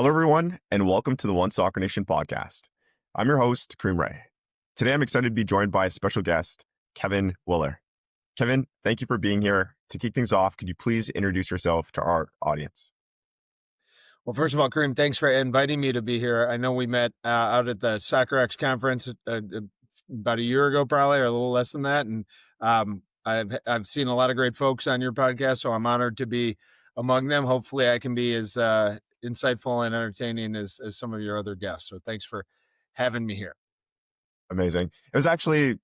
Hello, everyone, and welcome to the One Soccer Nation podcast. I'm your host, Kareem Rae. Today, I'm excited to be joined by a special guest, Kevin Willer. Kevin, thank you for being here. To kick things off, could you please introduce yourself to our audience? Well, first of all, Kareem, thanks for inviting me to be here. I know we met out at the Soccer X conference about a year ago, probably, or a little less than that. And I've seen a lot of great folks on your podcast, so I'm honored to be among them. Hopefully, I can be as insightful and entertaining as some of your other guests. So thanks for having me here. Amazing. It was actually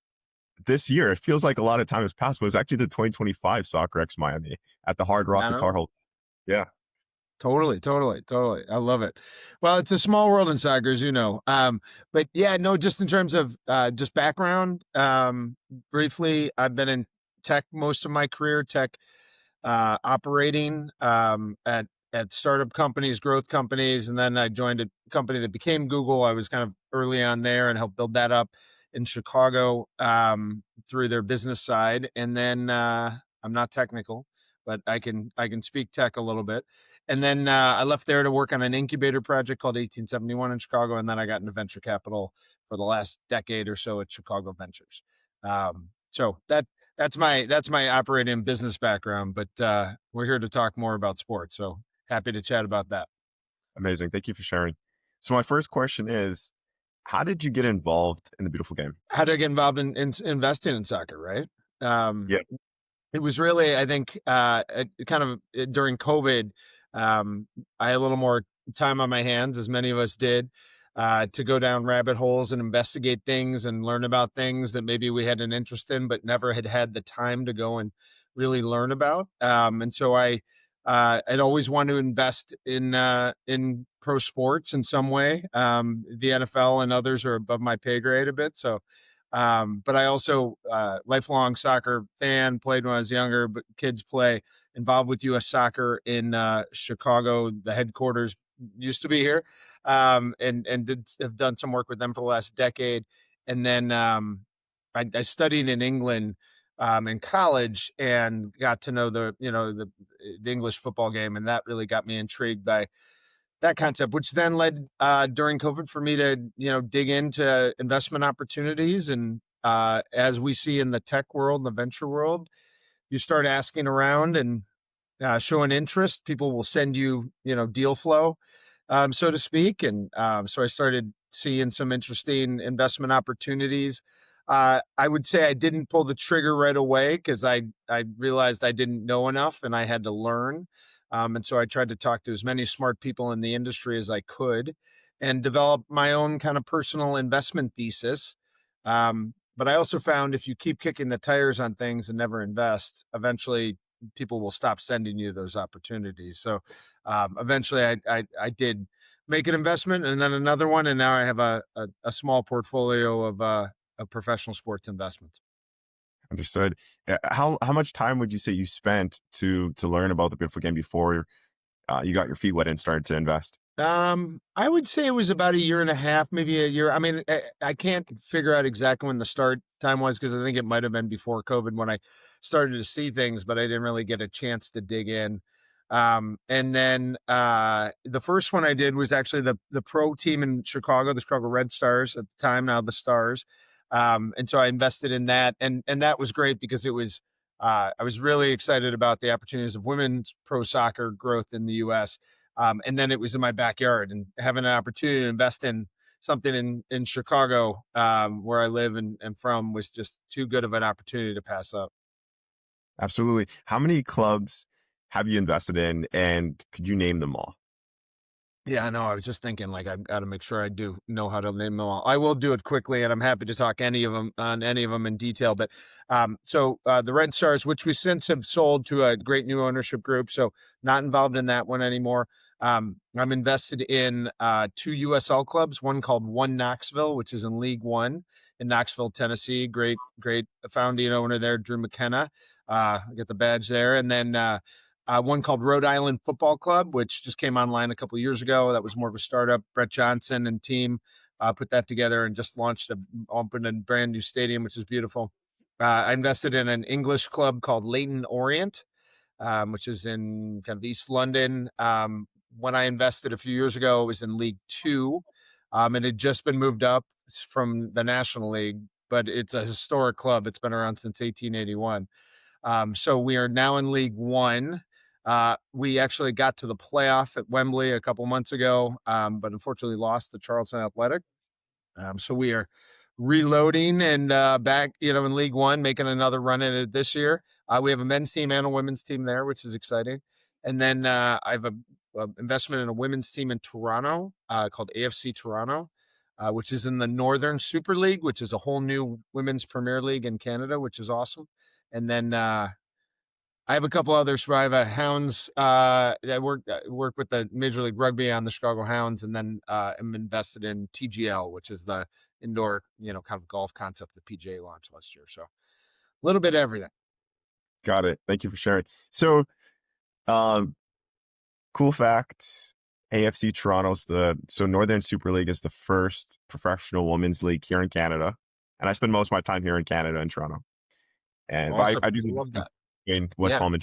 this year. It feels like a lot of time has passed, but it was actually the 2025 Soccer X Miami at the Hard Rock Guitar Hole. Yeah. Totally. I love it. Well, it's a small world in soccer, as you know. But yeah, no, just in terms of just background, briefly, I've been in tech most of my career, tech operating at startup companies, growth companies, and then I joined a company that became Google. I was kind of early on there and helped build that up in Chicago through their business side. And then I'm not technical, but I can speak tech a little bit. And then I left there to work on an incubator project called 1871 in Chicago, and then I got into venture capital for the last decade or so at Chicago Ventures. So that's my operating business background. But we're here to talk more about sports, so happy to chat about that. Amazing. Thank you for sharing. So my first question is, how did you get involved in the beautiful game? How did I get involved in investing in soccer, right? Yeah. It was really, I think, kind of during COVID, I had a little more time on my hands, as many of us did, to go down rabbit holes and investigate things and learn about things that maybe we had an interest in, but never had the time to go and really learn about. And so I'd always wanted to invest in pro sports in some way. The NFL and others are above my pay grade a bit, so. But I also lifelong soccer fan, played when I was younger, but kids play, involved with U.S. Soccer in Chicago. The headquarters used to be here, and have done some work with them for the last decade. And then I studied in England in college and got to know the English football game, and that really got me intrigued by that concept, which then led during COVID for me to, dig into investment opportunities. And as we see in the tech world, the venture world, you start asking around and showing interest. People will send you, deal flow, so to speak. And so I started seeing some interesting investment opportunities. I would say I didn't pull the trigger right away because I realized I didn't know enough and I had to learn. And so I tried to talk to as many smart people in the industry as I could and develop my own kind of personal investment thesis. But I also found if you keep kicking the tires on things and never invest, eventually people will stop sending you those opportunities. So eventually I did make an investment and then another one. And now I have a small portfolio of professional sports investments. Understood. How much time would you say you spent to learn about the beautiful game before you got your feet wet and started to invest? I would say it was about a year and a half, maybe a year. I mean, I can't figure out exactly when the start time was because I think it might have been before COVID when I started to see things, but I didn't really get a chance to dig in. And then the first one I did was actually the pro team in Chicago, the Chicago Red Stars at the time, now the Stars. And so I invested in that, and that was great because it was I was really excited about the opportunities of women's pro soccer growth in the U.S. And then it was in my backyard, and having an opportunity to invest in something in Chicago, where I live and from, was just too good of an opportunity to pass up. Absolutely. How many clubs have you invested in, and could you name them all? Yeah, I know. I was just thinking, like, I've got to make sure I do know how to name them all. I will do it quickly, and I'm happy to talk any of them in detail. But so the Red Stars, which we since have sold to a great new ownership group, so not involved in that one anymore. I'm invested in two USL clubs, one called One Knoxville, which is in League One in Knoxville, Tennessee. Great founding owner there, Drew McKenna. Get the badge there, and then. One called Rhode Island Football Club, which just came online a couple of years ago. That was more of a startup. Brett Johnson and team put that together and just opened a brand new stadium, which is beautiful. I invested in an English club called Leighton Orient, which is in kind of East London. when I invested a few years ago, it was in League Two. It had just been moved up from the National League, but it's a historic club. It's been around since 1881. So we are now in League One. We actually got to the playoff at Wembley a couple months ago, but unfortunately lost to Charleston Athletic. So we are reloading and back, in League One, making another run at it this year. We have a men's team and a women's team there, which is exciting. And then I have a investment in a women's team in Toronto called AFC Toronto, which is in the Northern Super League, which is a whole new women's Premier League in Canada, which is awesome. And then I have a couple others where I have a Hounds. I work with the Major League Rugby on the Chicago Hounds, and then I'm invested in TGL, which is the indoor, kind of golf concept that PGA launched last year. So a little bit of everything. Got it. Thank you for sharing. So, um, cool fact: AFC Toronto's Northern Super League is the first professional women's league here in Canada, and I spend most of my time here in Canada in Toronto. And Awesome. I do Love that. in West Yeah. Palm.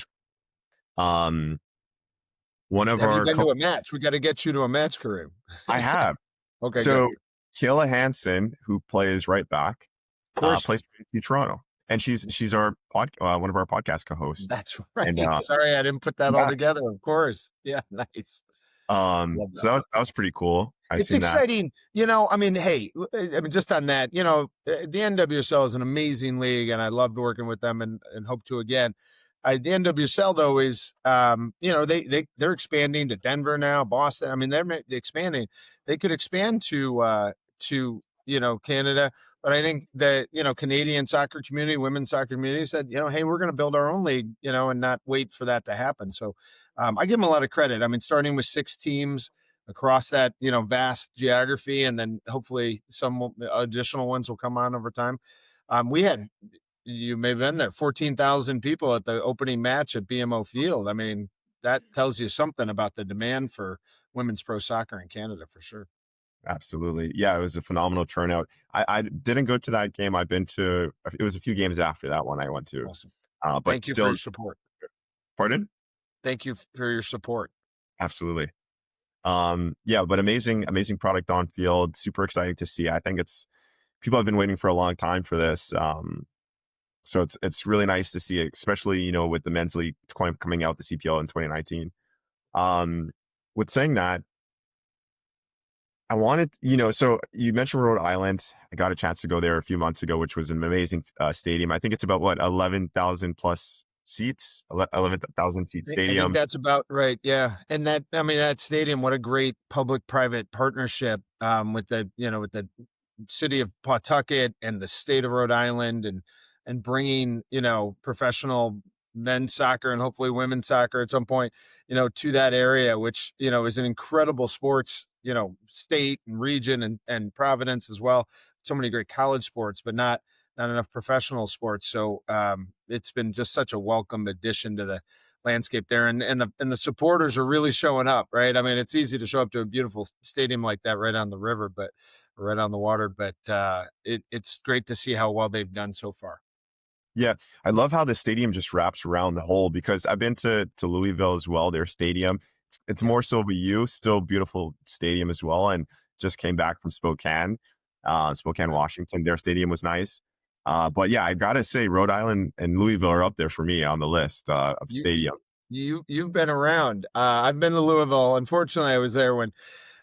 Um, one of Have you our been to a match? We got to get you to a match, Kareem. I have. Okay, So good. Kayla Hansen, who plays right back, Of course. plays for Toronto, and she's our one of our podcast co-hosts. That's right. And Sorry, I didn't put that all yeah, together. Of course. Yeah, nice. Love so that. that was pretty cool. I It's seen that. exciting, hey, just on that, the NWSL is an amazing league, and I loved working with them, and hope to again. The NWSL though is, they're expanding to Denver now, Boston. I mean, they're expanding. They could expand to Canada, but I think that Canadian soccer community, women's soccer community said, hey, we're going to build our own league, and not wait for that to happen. So I give them a lot of credit. I mean, starting with 6 teams across that vast geography, and then hopefully some additional ones will come on over time. We had, you may have been there, 14,000 people at the opening match at BMO Field. I mean, that tells you something about the demand for women's pro soccer in Canada, for sure. Absolutely, yeah, it was a phenomenal turnout. I didn't go to that game. I've been to. It was a few games after that one I went to, Awesome. but Thank you for still. your support. Pardon? Thank you for your support. Absolutely. Yeah, but amazing product on field. Super exciting to see. I think people have been waiting for a long time for this. So it's really nice to see it, especially with the men's league coming out, the CPL in 2019. With saying that, I wanted, so you mentioned Rhode Island. I got a chance to go there a few months ago, which was an amazing stadium. I think it's about 11,000 plus seats, 11,000 seat I think stadium. that's about right. Yeah. And that stadium, what a great public-private partnership with the city of Pawtucket and the state of Rhode Island, and bringing, professional men's soccer and hopefully women's soccer at some point, to that area, which, is an incredible sports, state and region, and Providence as well. So many great college sports, but not enough professional sports. So it's been just such a welcome addition to the landscape there, and the supporters are really showing up, right? I mean, it's easy to show up to a beautiful stadium like that right on the river, but right on the water, but it's great to see how well they've done so far. Yeah, I love how the stadium just wraps around the whole, because I've been to Louisville as well, their stadium. It's Yeah. more so VU, still beautiful stadium as well, and just came back from Spokane, Okay. Washington. Their stadium was nice. But yeah, I gotta say Rhode Island and Louisville are up there for me on the list of You stadium. you've been around. I've been to Louisville. Unfortunately, I was there when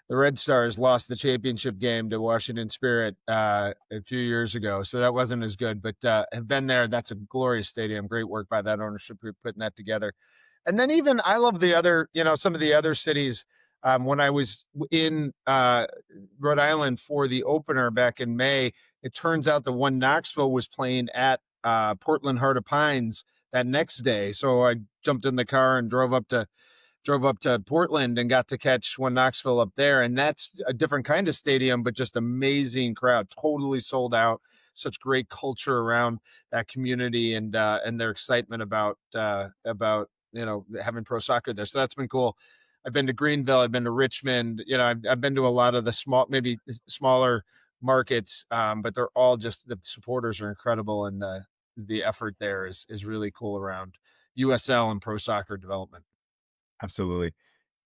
the Red Stars lost the championship game to Washington Spirit a few years ago, so that wasn't as good. But have been there. That's a glorious stadium. Great work by that ownership group putting that together. And then even I love the other, some of the other cities. When I was in Rhode Island for the opener back in May, it turns out the one Knoxville was playing at Portland Heart of Pines that next day. So I jumped in the car and drove up to Portland and got to catch one Knoxville up there. And that's a different kind of stadium, but just amazing crowd, totally sold out. Such great culture around that community, and their excitement about having pro soccer there. So that's been cool. I've been to Greenville, I've been to Richmond. I've been to a lot of the maybe smaller markets, but they're all just, the supporters are incredible, and the effort there is really cool around USL and pro soccer development. Absolutely.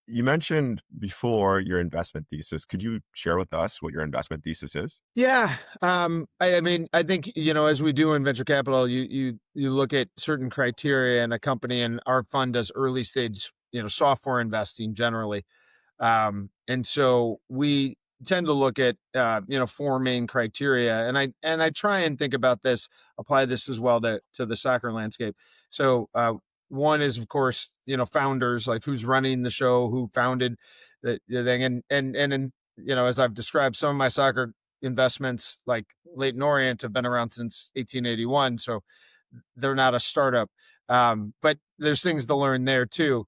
You mentioned before your investment thesis. Could you share with us what your investment thesis is? Yeah. I mean, I think, as we do in venture capital, you look at certain criteria in a company, and our fund does early stage, software investing generally. And so we tend to look at four main criteria, and I try and think about this, apply this as well to the soccer landscape. So one is, of course, founders, like who's running the show, who founded the thing, and as I've described, some of my soccer investments, like Leighton Orient, have been around since 1881, so they're not a startup. But there's things to learn there too.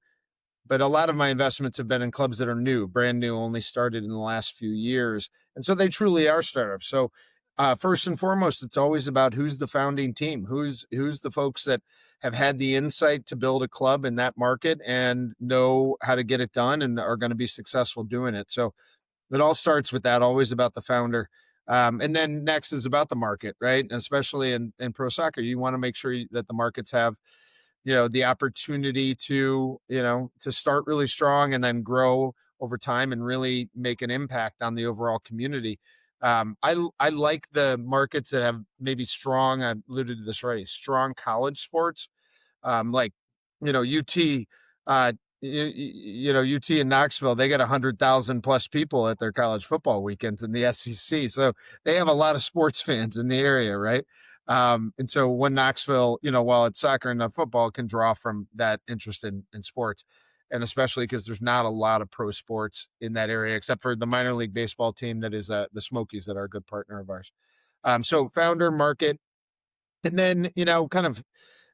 But a lot of my investments have been in clubs that are new, brand new, only started in the last few years. And so they truly are startups. So first and foremost, it's always about who's the founding team, who's the folks that have had the insight to build a club in that market and know how to get it done and are going to be successful doing it. So it all starts with that, always about the founder. And then next is about the market, right? And especially in pro soccer, you want to make sure that the markets have, the opportunity to start really strong and then grow over time and really make an impact on the overall community. I like the markets that have maybe strong, I alluded to this already, strong college sports, like, UT, uh, UT in Knoxville, they get 100,000 plus people at their college football weekends in the SEC. So they have a lot of sports fans in the area, right? And so when Knoxville, while it's soccer and not football, can draw from that interest in sports. And especially because there's not a lot of pro sports in that area, except for the minor league baseball team that is the Smokies, that are a good partner of ours. So founder, market, and then, kind of,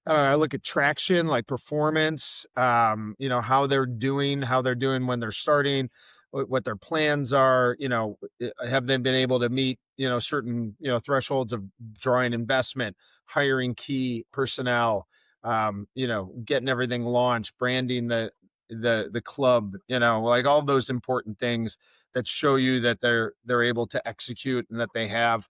I look at traction, like performance, how they're doing when they're starting, what their plans are, have they been able to meet, certain, thresholds of drawing investment, hiring key personnel, getting everything launched, branding the club, like all those important things that show you that they're able to execute and that they have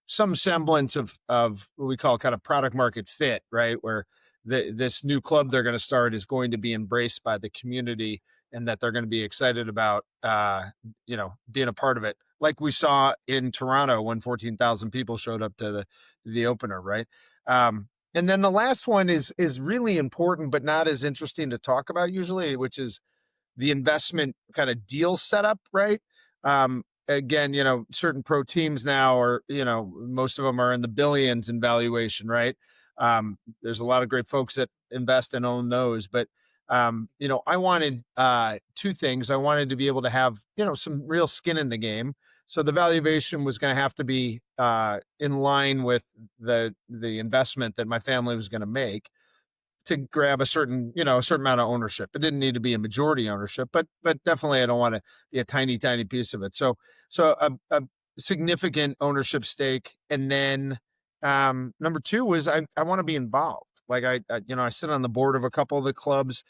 some semblance of what we call kind of product market fit, right? Where this new club they're going to start is going to be embraced by the community, and that they're going to be excited about, being a part of it. Like we saw in Toronto when 14,000 people showed up to the opener, right? And then the last one is really important, but not as interesting to talk about usually, which is the investment kind of deal setup, right? Again, certain pro teams now are, most of them are in the billions in valuation, right? There's a lot of great folks that invest and own those, but I wanted two things. I wanted to be able to have, some real skin in the game. So the valuation was going to have to be in line with the investment that my family was going to make, to grab a certain amount of ownership. It didn't need to be a majority ownership, but definitely I don't want to be a tiny piece of it. So a significant ownership stake. And then number two was I want to be involved. Like I sit on the board of a couple of the clubs,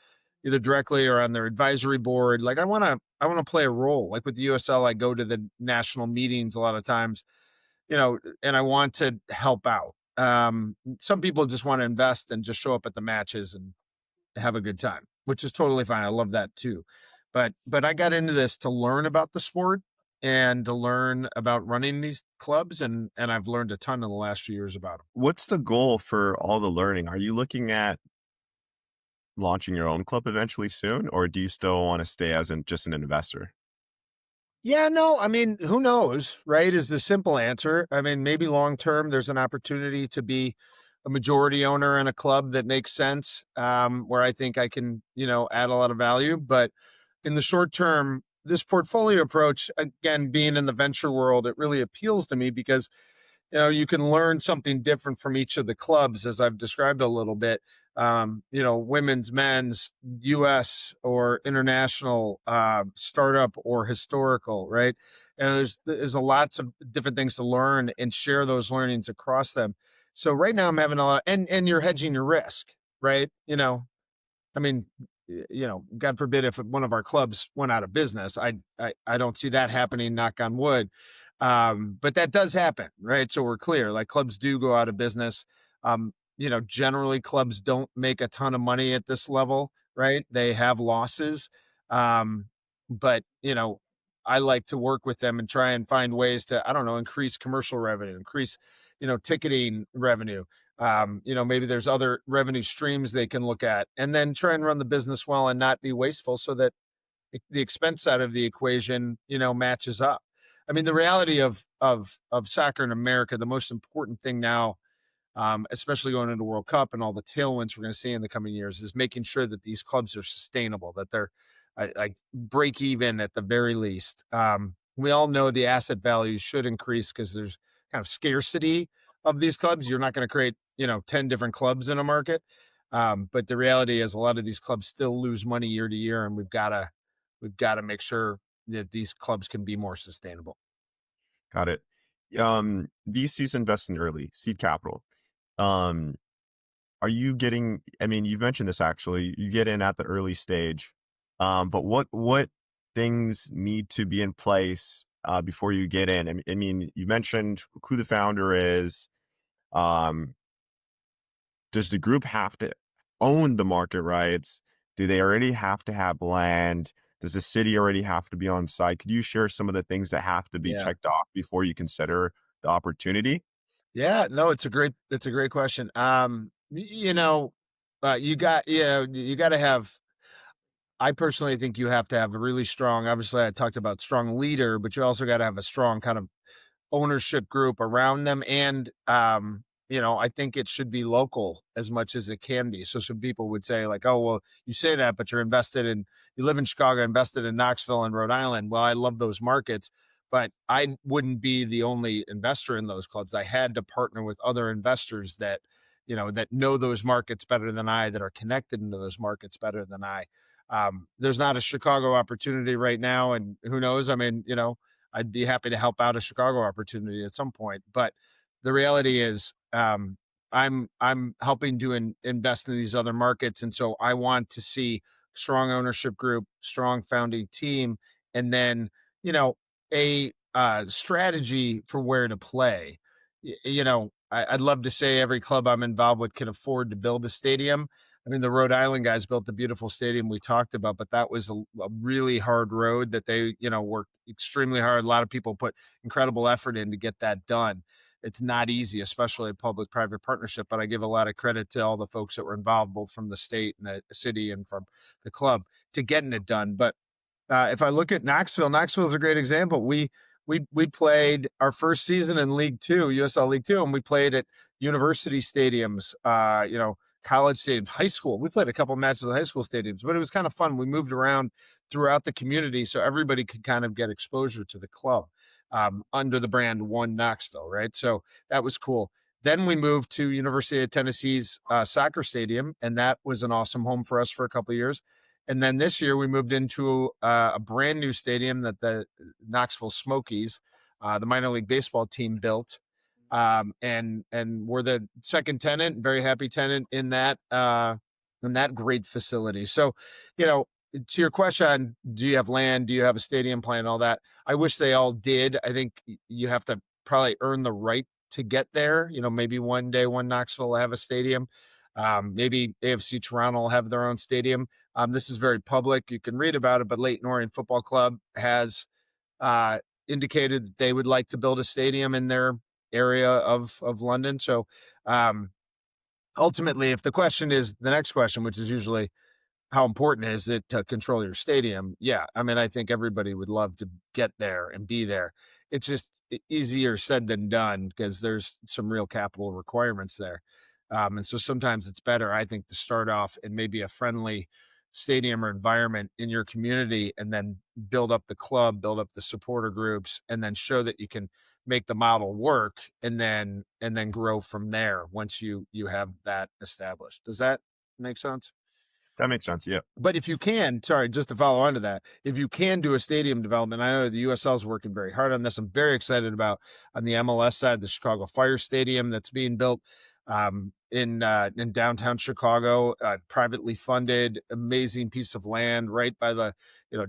either directly or on their advisory board. Like I want to play a role. Like with the USL, I go to the national meetings a lot of times, and I want to help out. Some people just want to invest and just show up at the matches and have a good time, which is totally fine. I love that too. But I got into this to learn about the sport and to learn about running these clubs, and I've learned a ton in the last few years about them. What's the goal for all the learning? Are you looking at launching your own club eventually soon, or do you still want to stay as just an investor? Yeah, no, I mean, who knows, right? Is the simple answer. I mean, maybe long term there's an opportunity to be a majority owner in a club that makes sense, where I think I can, add a lot of value. But in the short term, this portfolio approach, again, being in the venture world, it really appeals to me because you can learn something different from each of the clubs, as I've described a little bit. Women's, men's, US or international, startup or historical, right? And there's a lots of different things to learn and share those learnings across them. So right now I'm having a lot, and you're hedging your risk, right? I mean, God forbid if one of our clubs went out of business. I don't see that happening, knock on wood. But that does happen, right? So we're clear, like clubs do go out of business. Generally clubs don't make a ton of money at this level, right? They have losses. Um, but I like to work with them and try and find ways to, I don't know, increase commercial revenue, increase, ticketing revenue. Maybe there's other revenue streams they can look at, and then try and run the business well and not be wasteful, so that the expense side of the equation, matches up. I mean, the reality of soccer in America, the most important thing now, especially going into World Cup and all the tailwinds we're going to see in the coming years, is making sure that these clubs are sustainable, that they're like break even at the very least. We all know the asset values should increase because there's kind of scarcity of these clubs. You're not going to create 10 different clubs in a market. But the reality is a lot of these clubs still lose money year to year, and we've got to make sure that these clubs can be more sustainable. Got it. VCs invest in early seed capital. Um, are you getting, I mean, you've mentioned this actually, you get in at the early stage. But what things need to be in place before you get in? I mean, you mentioned who the founder is. Um, does the group have to own the market rights? Do they already have to have land? Does the city already have to be on site? Could you share some of the things that have to be Yeah. checked off before you consider the opportunity? Yeah, no, it's a great question. You got to have. I personally think you have to have a really strong. Obviously, I talked about strong leader, but you also got to have a strong kind of ownership group around them. And I think it should be local as much as it can be. So some people would say, like, oh, well, you say that, but you live in Chicago, invested in Knoxville and Rhode Island. Well, I love those markets, but I wouldn't be the only investor in those clubs. I had to partner with other investors that know those markets better than I, that are connected into those markets better than I. There's not a Chicago opportunity right now, and who knows? I mean, I'd be happy to help out a Chicago opportunity at some point. But the reality is, I'm helping to invest in these other markets, and so I want to see strong ownership group, strong founding team, and then a strategy for where to play. I'd love to say every club I'm involved with can afford to build a stadium. I mean, the Rhode Island guys built the beautiful stadium we talked about, but that was a really hard road that they, worked extremely hard. A lot of people put incredible effort in to get that done. It's not easy, especially a public-private partnership, but I give a lot of credit to all the folks that were involved, both from the state and the city and from the club, to getting it done. But if I look at Knoxville is a great example. We played our first season in League Two, USL League Two, and we played at university stadiums, college stadiums, high school. We played a couple matches at high school stadiums, but it was kind of fun. We moved around throughout the community so everybody could kind of get exposure to the club under the brand One Knoxville, right? So that was cool. Then we moved to University of Tennessee's soccer stadium, and that was an awesome home for us for a couple of years. And then this year we moved into a brand new stadium that the Knoxville Smokies, the minor league baseball team, built, and we're the second tenant, very happy tenant in that great facility. So, to your question, do you have land? Do you have a stadium plan? All that. I wish they all did. I think you have to probably earn the right to get there. Maybe one day, One Knoxville will have a stadium. Maybe AFC Toronto will have their own stadium. This is very public. You can read about it, but Leighton Orient Football Club has indicated that they would like to build a stadium in their area of London. So ultimately, if the question is the next question, which is usually how important is it to control your stadium? Yeah. I mean, I think everybody would love to get there and be there. It's just easier said than done because there's some real capital requirements there. And so sometimes it's better, I think, to start off in maybe a friendly stadium or environment in your community and then build up the club, build up the supporter groups, and then show that you can make the model work and then grow from there once you have that established. Does that make sense? That makes sense. Yeah. But if you can, sorry, just to follow on to that, if you can do a stadium development, I know the USL is working very hard on this. I'm very excited about on the MLS side, the Chicago Fire Stadium that's being built in downtown Chicago, privately funded, amazing piece of land right by the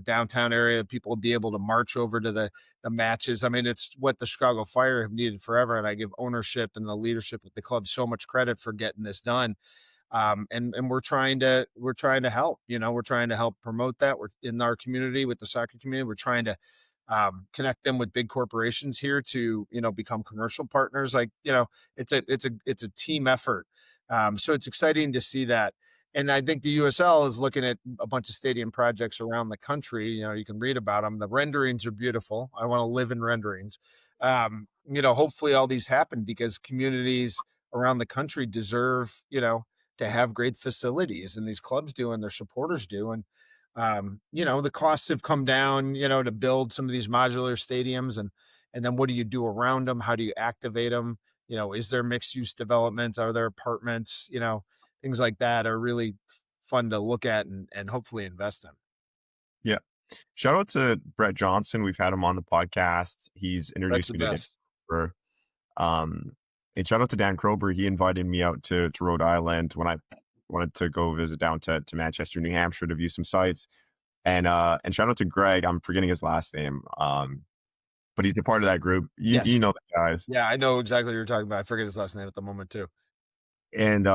downtown area. People will be able to march over to the matches. I mean, it's what the Chicago Fire have needed forever, and I give ownership and the leadership of the club so much credit for getting this done. And we're trying to help. We're trying to help promote that. We're in our community with the soccer community. We're trying to connect them with big corporations here to become commercial partners. Like it's a team effort. So it's exciting to see that. And I think the USL is looking at a bunch of stadium projects around the country. You can read about them. The renderings are beautiful. I want to live in renderings. Hopefully all these happen because communities around the country deserve, to have great facilities, and these clubs do, and their supporters do. And the costs have come down, to build some of these modular stadiums, and then what do you do around them? How do you activate them? Is there mixed use developments? Are there apartments? Things like that are really fun to look at and hopefully invest in. Yeah. Shout out to Brett Johnson. We've had him on the podcast. He's That's introduced the me to Dan best. Krober. And shout out to Dan Krober. He invited me out to Rhode Island when I wanted to go visit down to Manchester, New Hampshire to view some sites. And shout out to Greg. I'm forgetting his last name. But he's a part of that group. You Yes. know the guys. Yeah, I know exactly what you're talking about. I forget his last name at the moment too. And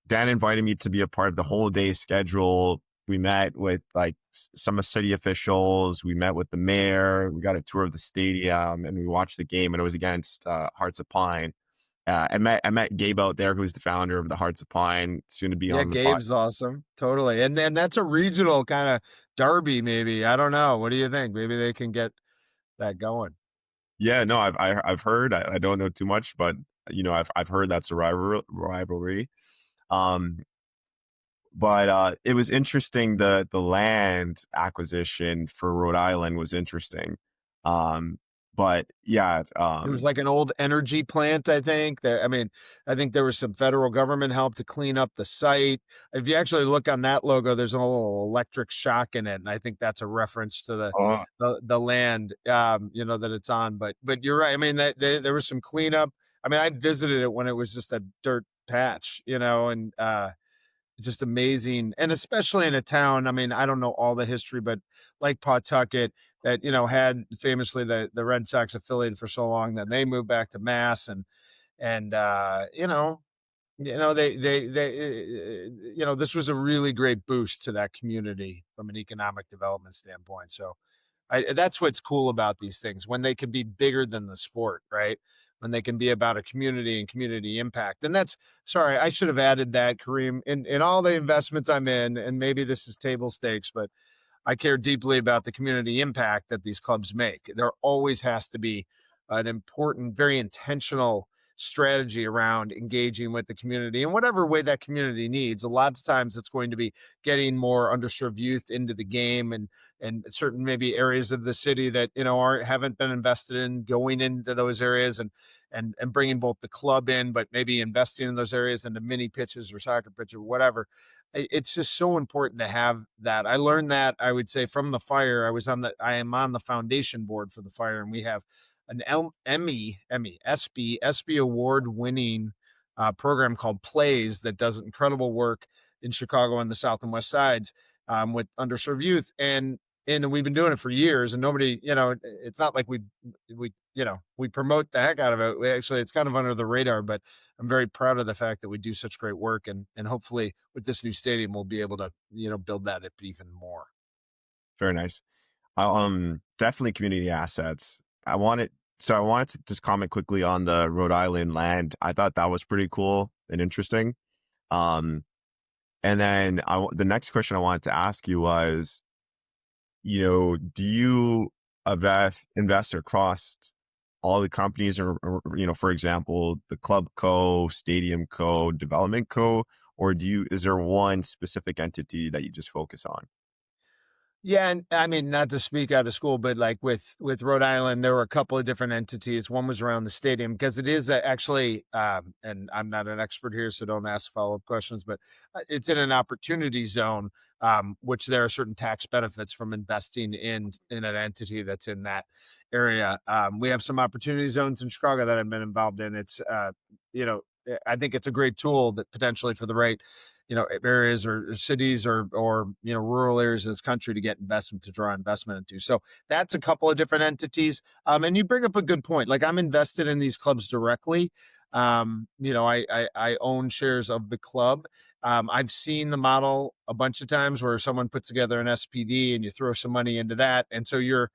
Dan invited me to be a part of the whole day schedule. We met with like some of city officials. We met with the mayor. We got a tour of the stadium, and we watched the game. And it was against Hearts of Pine. I met Gabe out there, who's the founder of the Hearts of Pine, soon to be Yeah, on the pod. Gabe's awesome. Totally. And then that's a regional kind of derby, maybe. I don't know. What do you think? Maybe they can get that going. Yeah, no, I've heard. I don't know too much, but I've heard that's a rivalry. Um, but it was interesting. The land acquisition for Rhode Island was interesting. But yeah, It was like an old energy plant, I think. I think there was some federal government help to clean up the site. If you actually look on that logo, there's a little electric shock in it, and I think that's a reference to uh, the land, that it's on. But you're right. I mean, there was some cleanup. I mean, I visited it when it was just a dirt patch, and just amazing. And especially in a town, I mean, I don't know all the history, but like Pawtucket that, had famously the Red Sox affiliated for so long that they moved back to Mass and this was a really great boost to that community from an economic development standpoint. So that's what's cool about these things when they can be bigger than the sport, right? When they can be about a community and community impact. And sorry, I should have added that, Kareem, in all the investments I'm in, and maybe this is table stakes, but I care deeply about the community impact that these clubs make. There always has to be an important, very intentional strategy around engaging with the community in whatever way that community needs. A lot of times it's going to be getting more underserved youth into the game and certain maybe areas of the city that haven't been invested in, going into those areas and bringing both the club in, but maybe investing in those areas into mini pitches or soccer pitch or whatever. It's just so important to have that. I learned that, I would say, from the Fire. I am on the foundation board for the Fire, and we have an ESPY award winning program called Plays that does incredible work in Chicago on the South and West sides with underserved youth. And we've been doing it for years, and nobody, it's not like we promote the heck out of it. It's kind of under the radar, but I'm very proud of the fact that we do such great work, and hopefully with this new stadium, we'll be able to, build that up even more. very nice. Definitely community assets. I wanted to just comment quickly on the Rhode Island land. I thought that was pretty cool and interesting. Um, and then the next question I wanted to ask you was, do you invest across all the companies or for example, the club co, stadium co, development co, or is there one specific entity that you just focus on? Yeah, and I mean, not to speak out of school, but like with Rhode Island, there were a couple of different entities. One was around the stadium because it is actually, and I'm not an expert here, so don't ask follow up questions. But it's in an opportunity zone, which there are certain tax benefits from investing in an entity that's in that area. We have some opportunity zones in Chicago that I've been involved in. It's, I think it's a great tool that potentially for the right areas or cities or rural areas of this country to get investment, to draw investment into. So that's a couple of different entities. And you bring up a good point. Like I'm invested in these clubs directly. I own shares of the club. I've seen the model a bunch of times where someone puts together an SPD and you throw some money into that. And so you're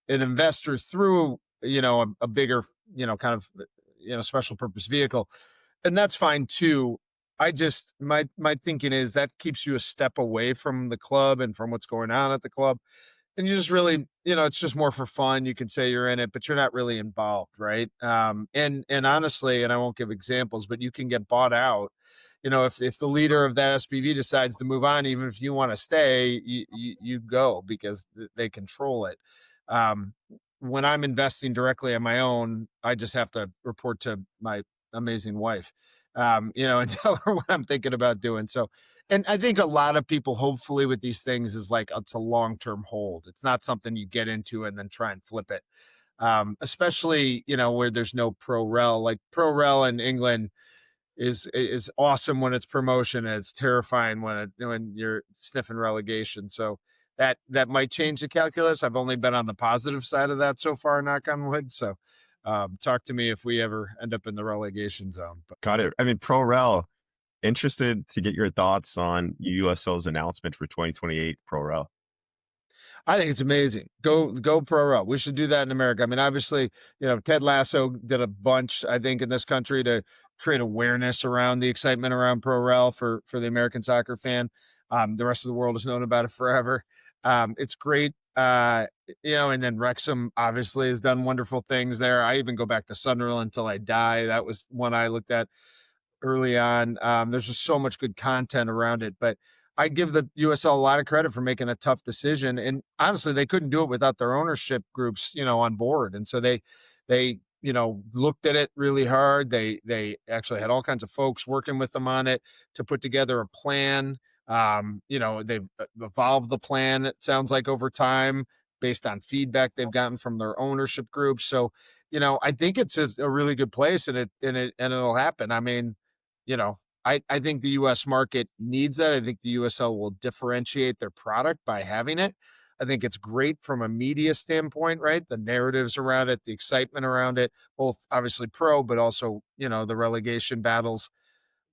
an investor through, a bigger, kind of, special purpose vehicle. And that's fine too. My thinking is that keeps you a step away from the club and from what's going on at the club. And you just really, it's just more for fun. You can say you're in it, but you're not really involved, right? And honestly, and I won't give examples, but you can get bought out. If the leader of that SPV decides to move on, even if you want to stay, you go because they control it. Um, when I'm investing directly on my own, I just have to report to my amazing wife, and tell her what I'm thinking about doing. So, and I think a lot of people, hopefully, with these things is like it's a long term hold. It's not something you get into and then try and flip it. Especially where there's no pro rel. Like pro rel in England is awesome when it's promotion, and it's terrifying when you're sniffing relegation. So that might change the calculus. I've only been on the positive side of that so far, knock on wood. So talk to me if we ever end up in the relegation zone. But Got it. I mean, pro rel. Interested to get your thoughts on USL's announcement for 2028 pro rel. I think it's amazing. Go pro rel. We should do that in America. I mean, obviously, Ted Lasso did a bunch, I think, in this country to create awareness around the excitement around pro rel for the American soccer fan. The rest of the world has known about it forever. It's great. And then Wrexham obviously has done wonderful things there. I even go back to Sunderland until I die. That was one I looked at early on. There's just so much good content around it, but I give the USL a lot of credit for making a tough decision. And honestly, they couldn't do it without their ownership groups, on board. And so they looked at it really hard. They actually had all kinds of folks working with them on it to put together a plan. They've evolved the plan, it sounds like, over time based on feedback they've gotten from their ownership groups. So, I think it's a really good place, and it'll happen. I mean, you know, I think the US market needs that. I think the USL will differentiate their product by having it. I think it's great from a media standpoint, right? The narratives around it, the excitement around it, both obviously pro, but also, the relegation battles,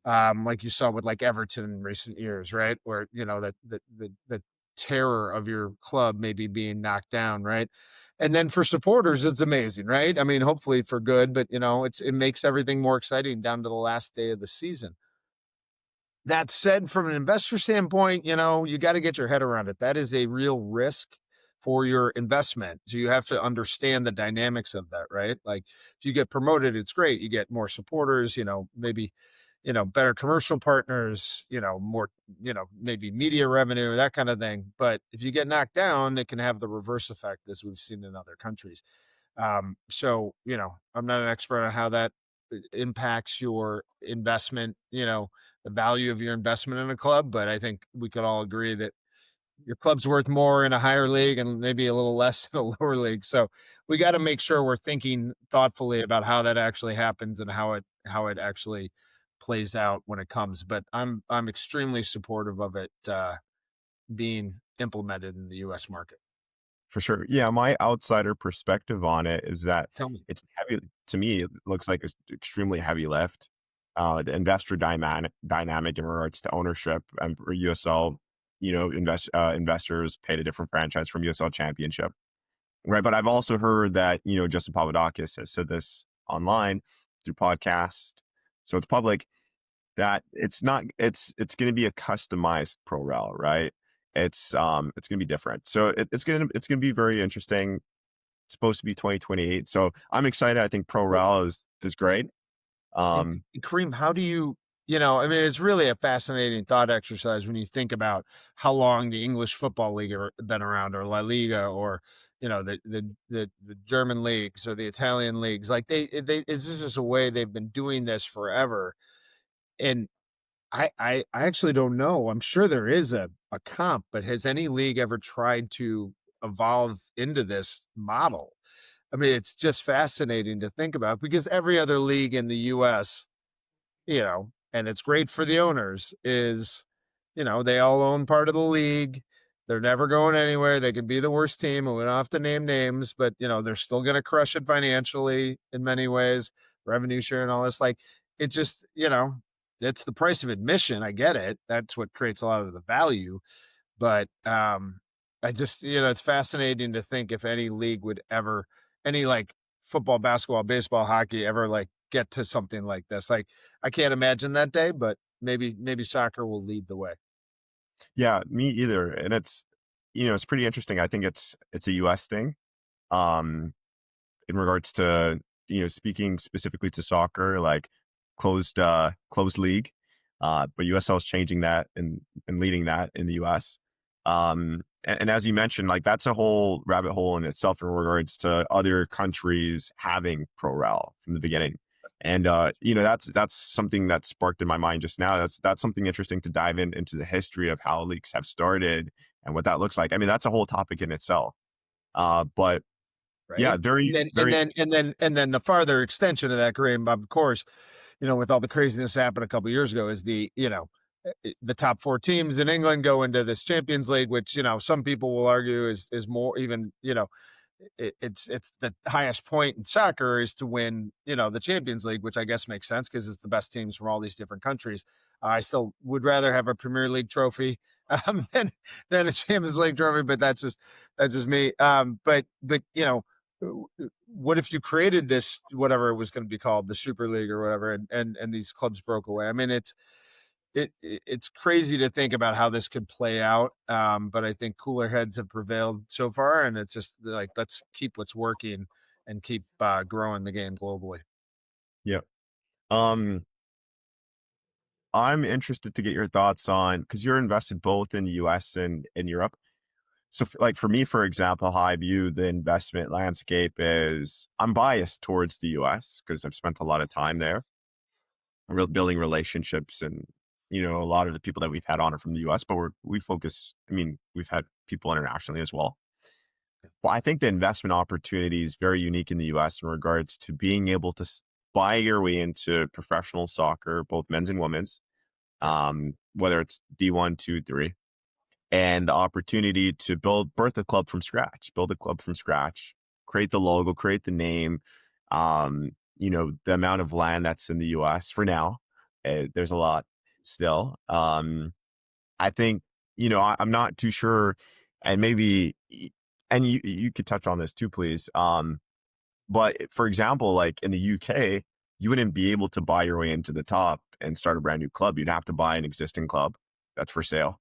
like you saw with like Everton in recent years, right? Where, the terror of your club maybe being knocked down, right? And then for supporters, it's amazing, right? I mean, hopefully for good, but it makes everything more exciting down to the last day of the season. That said, from an investor standpoint, you got to get your head around it. That is a real risk for your investment. So you have to understand the dynamics of that, right? Like if you get promoted, it's great. You get more supporters, maybe, better commercial partners, more, maybe media revenue, that kind of thing. But if you get knocked down, it can have the reverse effect as we've seen in other countries. So, I'm not an expert on how that impacts your investment, the value of your investment in a club, but I think we could all agree that your club's worth more in a higher league and maybe a little less in a lower league. So we got to make sure we're thinking thoughtfully about how that actually happens and how it actually plays out when it comes. But I'm extremely supportive of it being implemented in the US market. For sure. Yeah, my outsider perspective on it is that Tell me. it's heavy. To me, it looks like it's extremely heavy lift. The investor dynamic in regards to ownership and for USL, investors paid a different franchise from USL Championship, right? But I've also heard that Justin Papadakis has said this online through podcast, so it's public, that it's going to be a customized pro rel, right? It's going to be different. So it's going to be very interesting. It's supposed to be 2028. So I'm excited. I think pro rel is great. And Kareem, how do I mean, it's really a fascinating thought exercise when you think about how long the English Football League have been around, or La Liga, or the German leagues or the Italian leagues. Like it's just a way they've been doing this forever. And I actually don't know. I'm sure there is a comp, but has any league ever tried to evolve into this model? I mean, it's just fascinating to think about because every other league in the US, and it's great for the owners, is, they all own part of the league. They're never going anywhere. They could be the worst team, and we don't have to name names, but they're still going to crush it financially in many ways. revenue share and all this. Like it just, you know, it's the price of admission. I get it. That's what creates a lot of the value. But I just, you know, it's fascinating to think if any league would ever, any like football, basketball, baseball, hockey ever like get to something like this. Like I can't imagine that day, but maybe soccer will lead the way. Yeah, me either. And it's, it's pretty interesting. I think it's a US thing. Um, in regards to, speaking specifically to soccer, like closed league. But USL is changing that and leading that in the US. And as you mentioned, like that's a whole rabbit hole in itself in regards to other countries having pro rel from the beginning. And that's something that sparked in my mind just now. That's something interesting to dive into the history of how leagues have started and what that looks like. I mean, that's a whole topic in itself. But yeah, Right. And very, then and very, then and then and then the farther extension of that, Kareem, of course, you know, with all the craziness that happened a couple of years ago, is the top four teams in England go into this Champions League, which you know some people will argue is more even you know it's the highest point in soccer is to win the Champions League, which I guess makes sense because it's the best teams from all these different countries. I still would rather have a Premier League trophy than a Champions League trophy, but that's just me. But what if you created this whatever it was going to be called, the Super League or whatever, and these clubs broke away? I mean, it's crazy to think about how this could play out. But I think cooler heads have prevailed so far, and it's just like let's keep what's working and keep growing the game globally. yeah. Um, I'm interested to get your thoughts on because you're invested both in the US and in Europe. So, like for me, for example, how I view the investment landscape is I'm biased towards the US because I've spent a lot of time there, building relationships, and a lot of the people that we've had on are from the US, but we focus. I mean, we've had people internationally as well. Well, I think the investment opportunity is very unique in the US in regards to being able to buy your way into professional soccer, both men's and women's, whether it's D1, 2, 3, and the opportunity to birth a club from scratch, create the logo, create the name, the amount of land that's in the US for now. There's a lot still. I think, I'm not too sure, and maybe, and you could touch on this too, please. But for example, like in the UK, you wouldn't be able to buy your way into the top and start a brand new club. You'd have to buy an existing club that's for sale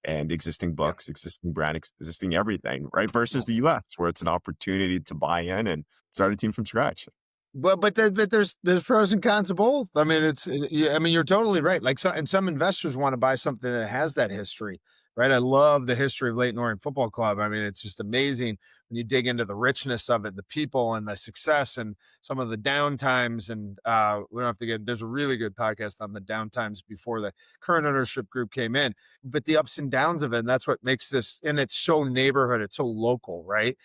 and existing Yeah. books, existing brand, existing everything, right? Versus the US, where it's an opportunity to buy in and start a team from scratch. But there's pros and cons of both. I mean, I mean, you're totally right. Like, and some investors want to buy something that has that history, right? I love the history of Leighton Orient Football Club. I mean, it's just amazing when you dig into the richness of it, the people and the success and some of the downtimes. And we don't have to get. There's a really good podcast on the downtimes before the current ownership group came in, but the ups and downs of it. And that's what makes this. And it's so neighborhood. It's so local, right?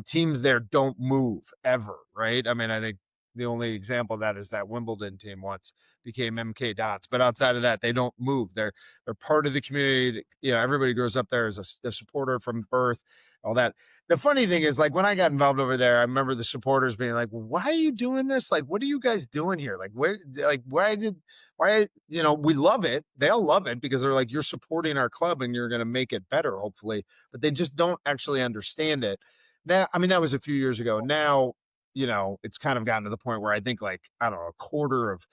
Teams there don't move ever, right? I mean, I think the only example of that is that Wimbledon team once became MK Dots, but outside of that, they don't move. They're part of the community. Everybody grows up there as a supporter from birth. All that. The funny thing is, like when I got involved over there, I remember the supporters being like, well, "Why are you doing this? Like, what are you guys doing here? Like, why? We love it. They all love it because they're like, you're supporting our club and you're going to make it better, hopefully. But they just don't actually understand it. Now, I mean, that was a few years ago. Now, it's kind of gotten to the point where I think like, I don't know, a quarter of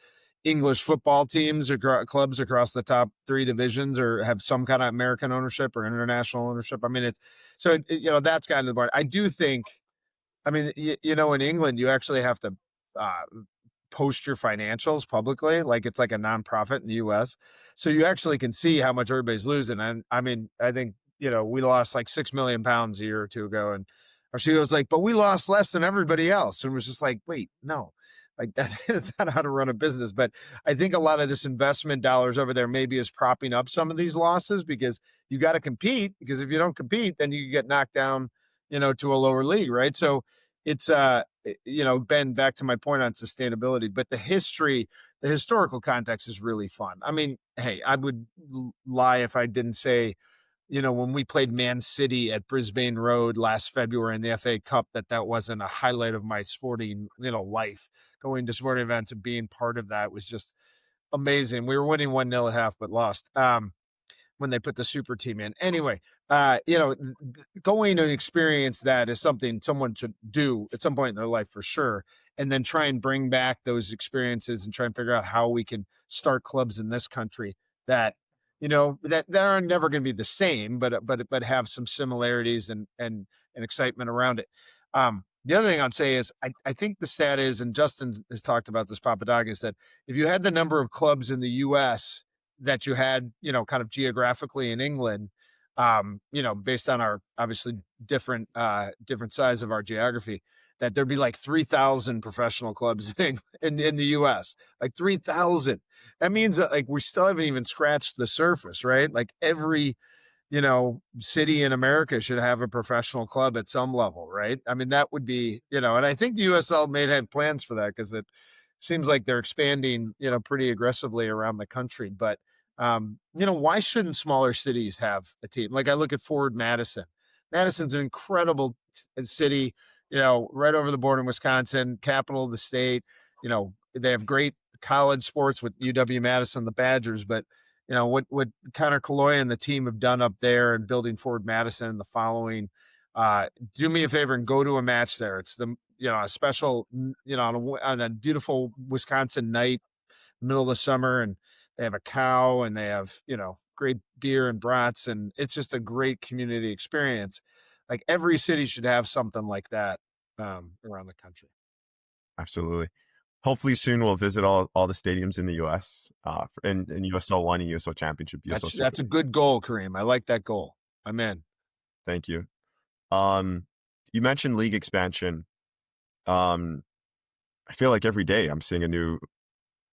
English football teams or clubs across the top three divisions or have some kind of American ownership or international ownership. I mean, that's gotten to the point. I do think, I mean, in England, you actually have to uh, post your financials publicly. Like it's like a nonprofit in the US. So you actually can see how much everybody's losing. And I mean, I think, we lost like 6 million pounds a year or two ago. And our CEO was like, but we lost less than everybody else. And it was just like, wait, no, like that's not how to run a business. But I think a lot of this investment dollars over there maybe is propping up some of these losses because you got to compete, because if you don't compete, then you get knocked down, to a lower league. Right. So it's, Ben, back to my point on sustainability, but the historical context is really fun. I mean, hey, I would lie if I didn't say when we played Man City at Brisbane Road last February in the FA Cup, that wasn't a highlight of my sporting, life. Going to sporting events and being part of that was just amazing. We were winning 1-0 at half, but lost. When they put the super team in. Anyway, going and experience that is something someone should do at some point in their life for sure. And then try and bring back those experiences and try and figure out how we can start clubs in this country that, that are never going to be the same, but have some similarities and excitement around it. The other thing I'd say is I think the stat is, and Justin has talked about this, Papadakis, that if you had the number of clubs in the US that you had, kind of geographically in England, based on our obviously different size of our geography, that there'd be like 3,000 professional clubs in the US, like 3,000. That means that like we still haven't even scratched the surface, right? Like every city in America should have a professional club at some level, right? I mean, that would be, and I think the USL may have plans for that because it seems like they're expanding, pretty aggressively around the country. But, why shouldn't smaller cities have a team? Like I look at Forward Madison. Madison's an incredible city, right over the border in Wisconsin, capital of the state. They have great college sports with UW-Madison, the Badgers, but what Connor Calloy and the team have done up there and building Forward Madison, the following, do me a favor and go to a match there. It's a special, on a beautiful Wisconsin night, middle of the summer, and they have a cow and they have, great beer and brats, and it's just a great community experience. Like every city should have something like that around the country. Absolutely. Hopefully soon we'll visit all the stadiums in the US in USL 1 and USL Championship, USL Super. That's a good goal, Kareem. I like that goal. I'm in. Thank you. You mentioned league expansion. I feel like every day I'm seeing a new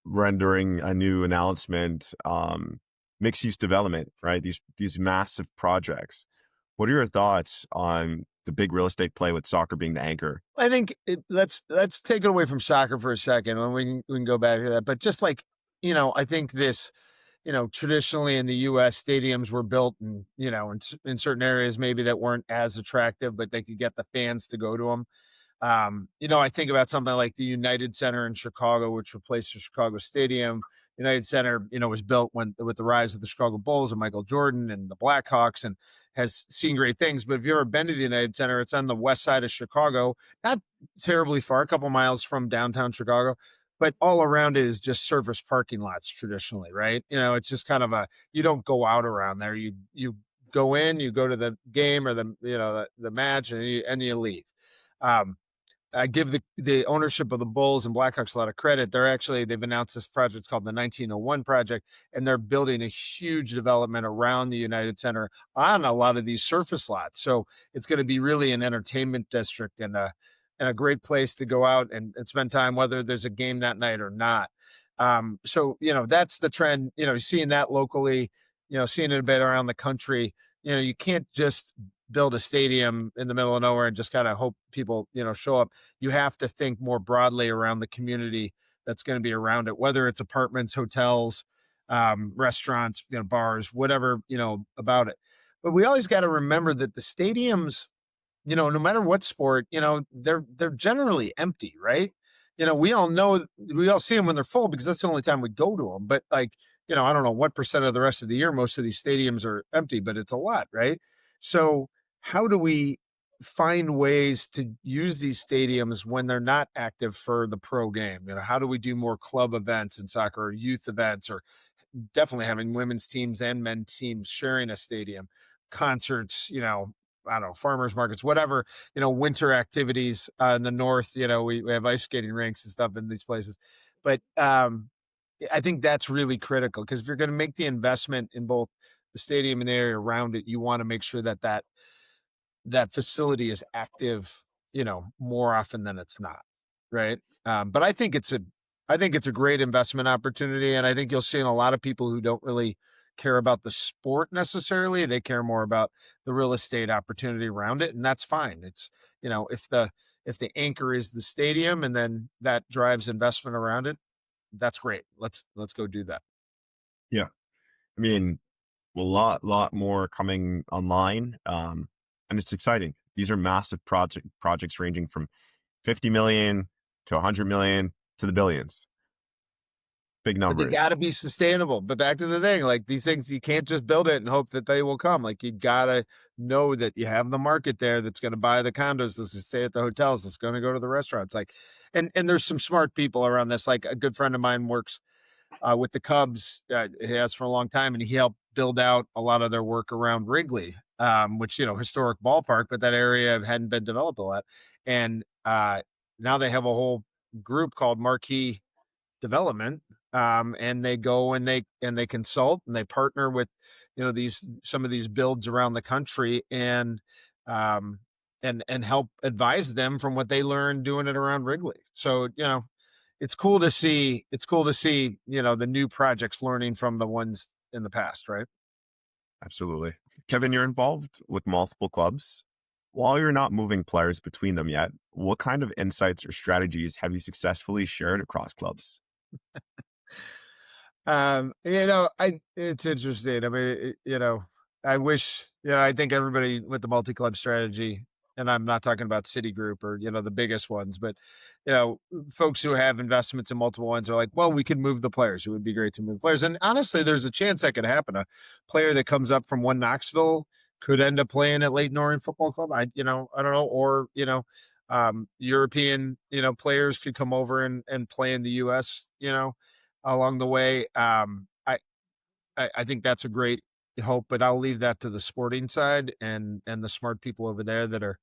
rendering, a new announcement, mixed use development, right? These massive projects. What are your thoughts on the big real estate play with soccer being the anchor? I think let's take it away from soccer for a second, and we can go back to that. But just like I think this, traditionally in the U.S., stadiums were built in certain areas maybe that weren't as attractive, but they could get the fans to go to them. I think about something like the United Center in Chicago, which replaced the Chicago Stadium. United Center, was built with the rise of the Chicago Bulls and Michael Jordan and the Blackhawks, and has seen great things. But if you've ever been to the United Center, it's on the west side of Chicago, not terribly far, a couple miles from downtown Chicago. But all around it is just surface parking lots traditionally, right? It's just kind of you don't go out around there. You go in, you go to the game or the match, and you leave. I give the ownership of the Bulls and Blackhawks a lot of credit. They've announced this project called the 1901 project, and they're building a huge development around the United Center on a lot of these surface lots. So it's going to be really an entertainment district and a great place to go out and spend time, whether there's a game that night or not. So that's the trend. Seeing that locally, seeing it a bit around the country. You can't just build a stadium in the middle of nowhere and just kind of hope people, show up. You have to think more broadly around the community that's going to be around it, whether it's apartments, hotels, restaurants, bars, whatever, about it. But we always got to remember that the stadiums, no matter what sport, they're generally empty, right? We all see them when they're full because that's the only time we go to them. But like, I don't know what percent of the rest of the year most of these stadiums are empty, but it's a lot, right? So how do we find ways to use these stadiums when they're not active for the pro game? How do we do more club events in soccer or youth events, or definitely having women's teams and men's teams sharing a stadium, concerts, I don't know, farmers markets, whatever, winter activities in the north, we have ice skating rinks and stuff in these places. But I think that's really critical because if you're going to make the investment in both the stadium and the area around it, you want to make sure that facility is active, more often than it's not. Right. But I think it's a great investment opportunity. And I think you'll see in a lot of people who don't really care about the sport necessarily. They care more about the real estate opportunity around it. And that's fine. It's, if the anchor is the stadium and then that drives investment around it, that's great. Let's go do that. Yeah. I mean, A lot more coming online, and it's exciting. These are massive projects ranging from 50 million to 100 million to the billions. Big But they got numbers. to be sustainable. But back to the thing, like these things, you can't just build it and hope that they will come. Like you got to know that you have the market there that's going to buy the condos, that's going to stay at the hotels, that's going to go to the restaurants. Like, and there's some smart people around this. Like a good friend of mine works with the Cubs. He has for a long time, and he helped build out a lot of their work around Wrigley, which historic ballpark, but that area hadn't been developed a lot. And now they have a whole group called Marquee Development, and they go and they consult and they partner with these some of these builds around the country um, and help advise them from what they learned doing it around Wrigley. So it's cool to see the new projects learning from the ones in the past, right? Absolutely. Kevin, you're involved with multiple clubs. While you're not moving players between them yet, what kind of insights or strategies have you successfully shared across clubs? It's interesting. I mean, I wish, I think everybody with the multi-club strategy, and I'm not talking about Citigroup or, the biggest ones, but, you know, folks who have investments in multiple ones are like, well, we could move the players. It would be great to move players. And honestly, there's a chance that could happen. A player that comes up from one Knoxville could end up playing at Leighton Orient Football Club. I don't know. Or, European, players could come over and play in the US, along the way. I think that's a great hope, but I'll leave that to the sporting side and the smart people over there that are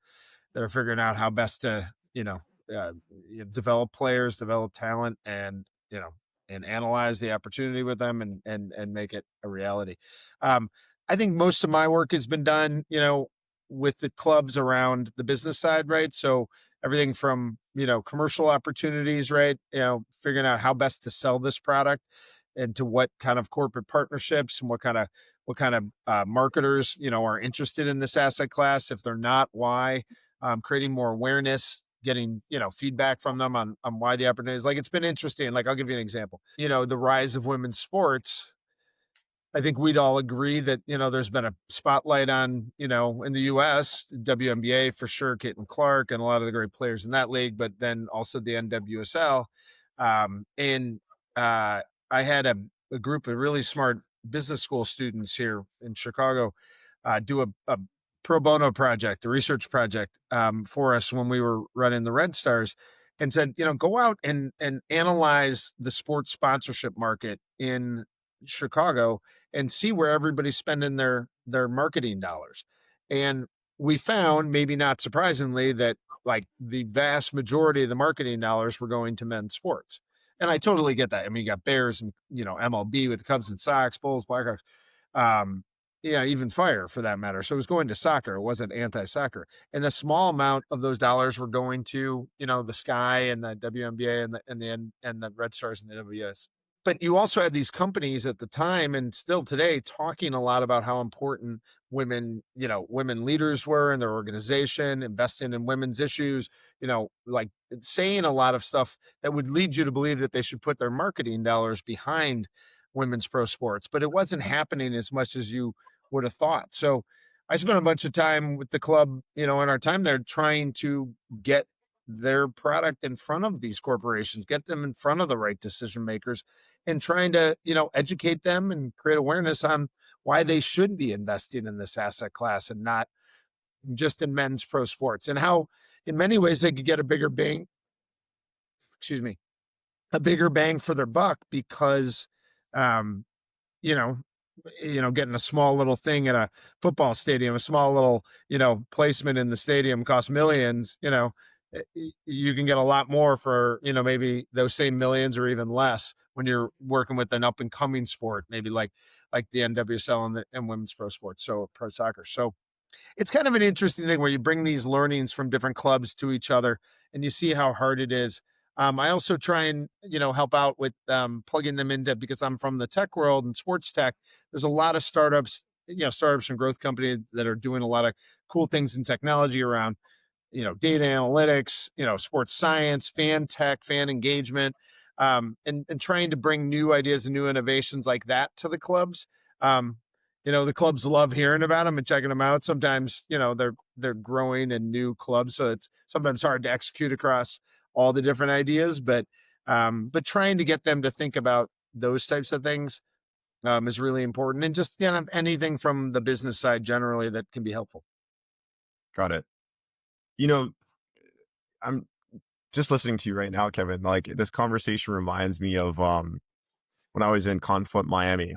figuring out how best to uh, develop players, develop talent, and analyze the opportunity with them and make it a reality. Um, I think most of my work has been done, with the clubs around the business side, right? So everything from commercial opportunities, right? Figuring out how best to sell this product and to what kind of corporate partnerships and what kind of marketers are interested in this asset class. If they're not, why? Creating more awareness, getting feedback from them on why the opportunities. Like it's been interesting. Like I'll give you an example. The rise of women's sports. I think we'd all agree that, there's been a spotlight on, in the US, WNBA for sure, Caitlin Clark and a lot of the great players in that league, but then also the NWSL. And I had a group of really smart business school students here in Chicago do a pro bono project, a research project for us when we were running the Red Stars, and said, go out and analyze the sports sponsorship market in Chicago and see where everybody's spending their marketing dollars. And we found, maybe not surprisingly, that like the vast majority of the marketing dollars were going to men's sports. And I totally get that. I mean, you got Bears and MLB with the Cubs and Sox, Bulls, Blackhawks, um, even Fire for that matter. So it was going to soccer. It wasn't anti-soccer. And a small amount of those dollars were going to the Sky and the WNBA and the Red Stars and the WS. But you also had these companies at the time and still today talking a lot about how important women leaders were in their organization, investing in women's issues, like saying a lot of stuff that would lead you to believe that they should put their marketing dollars behind women's pro sports. But it wasn't happening as much as you would have thought. So I spent a bunch of time with the club, in our time there trying to get their product in front of these corporations, get them in front of the right decision makers, and trying to, educate them and create awareness on why they should be investing in this asset class and not just in men's pro sports, and how in many ways they could get a bigger bang, excuse me, a bigger bang for their buck because, um, you know, getting a small little thing at a football stadium, a small little, placement in the stadium costs millions, you can get a lot more for, maybe those same millions or even less when you're working with an up and coming sport, maybe like the NWSL and women's pro sports. So pro soccer. So it's kind of an interesting thing where you bring these learnings from different clubs to each other and you see how hard it is. I also try and, help out with plugging them into, because I'm from the tech world and sports tech. There's a lot of startups and growth companies that are doing a lot of cool things in technology around, data analytics, sports science, fan tech, fan engagement, and trying to bring new ideas and new innovations like that to the clubs. Um, the clubs love hearing about them and checking them out. Sometimes, they're growing and new clubs, so it's sometimes hard to execute across all the different ideas, but trying to get them to think about those types of things is really important, and just anything from the business side generally that can be helpful. Got it. You know, I'm just listening to you right now, Kevin. Like this conversation reminds me of when I was in Conflict, Miami.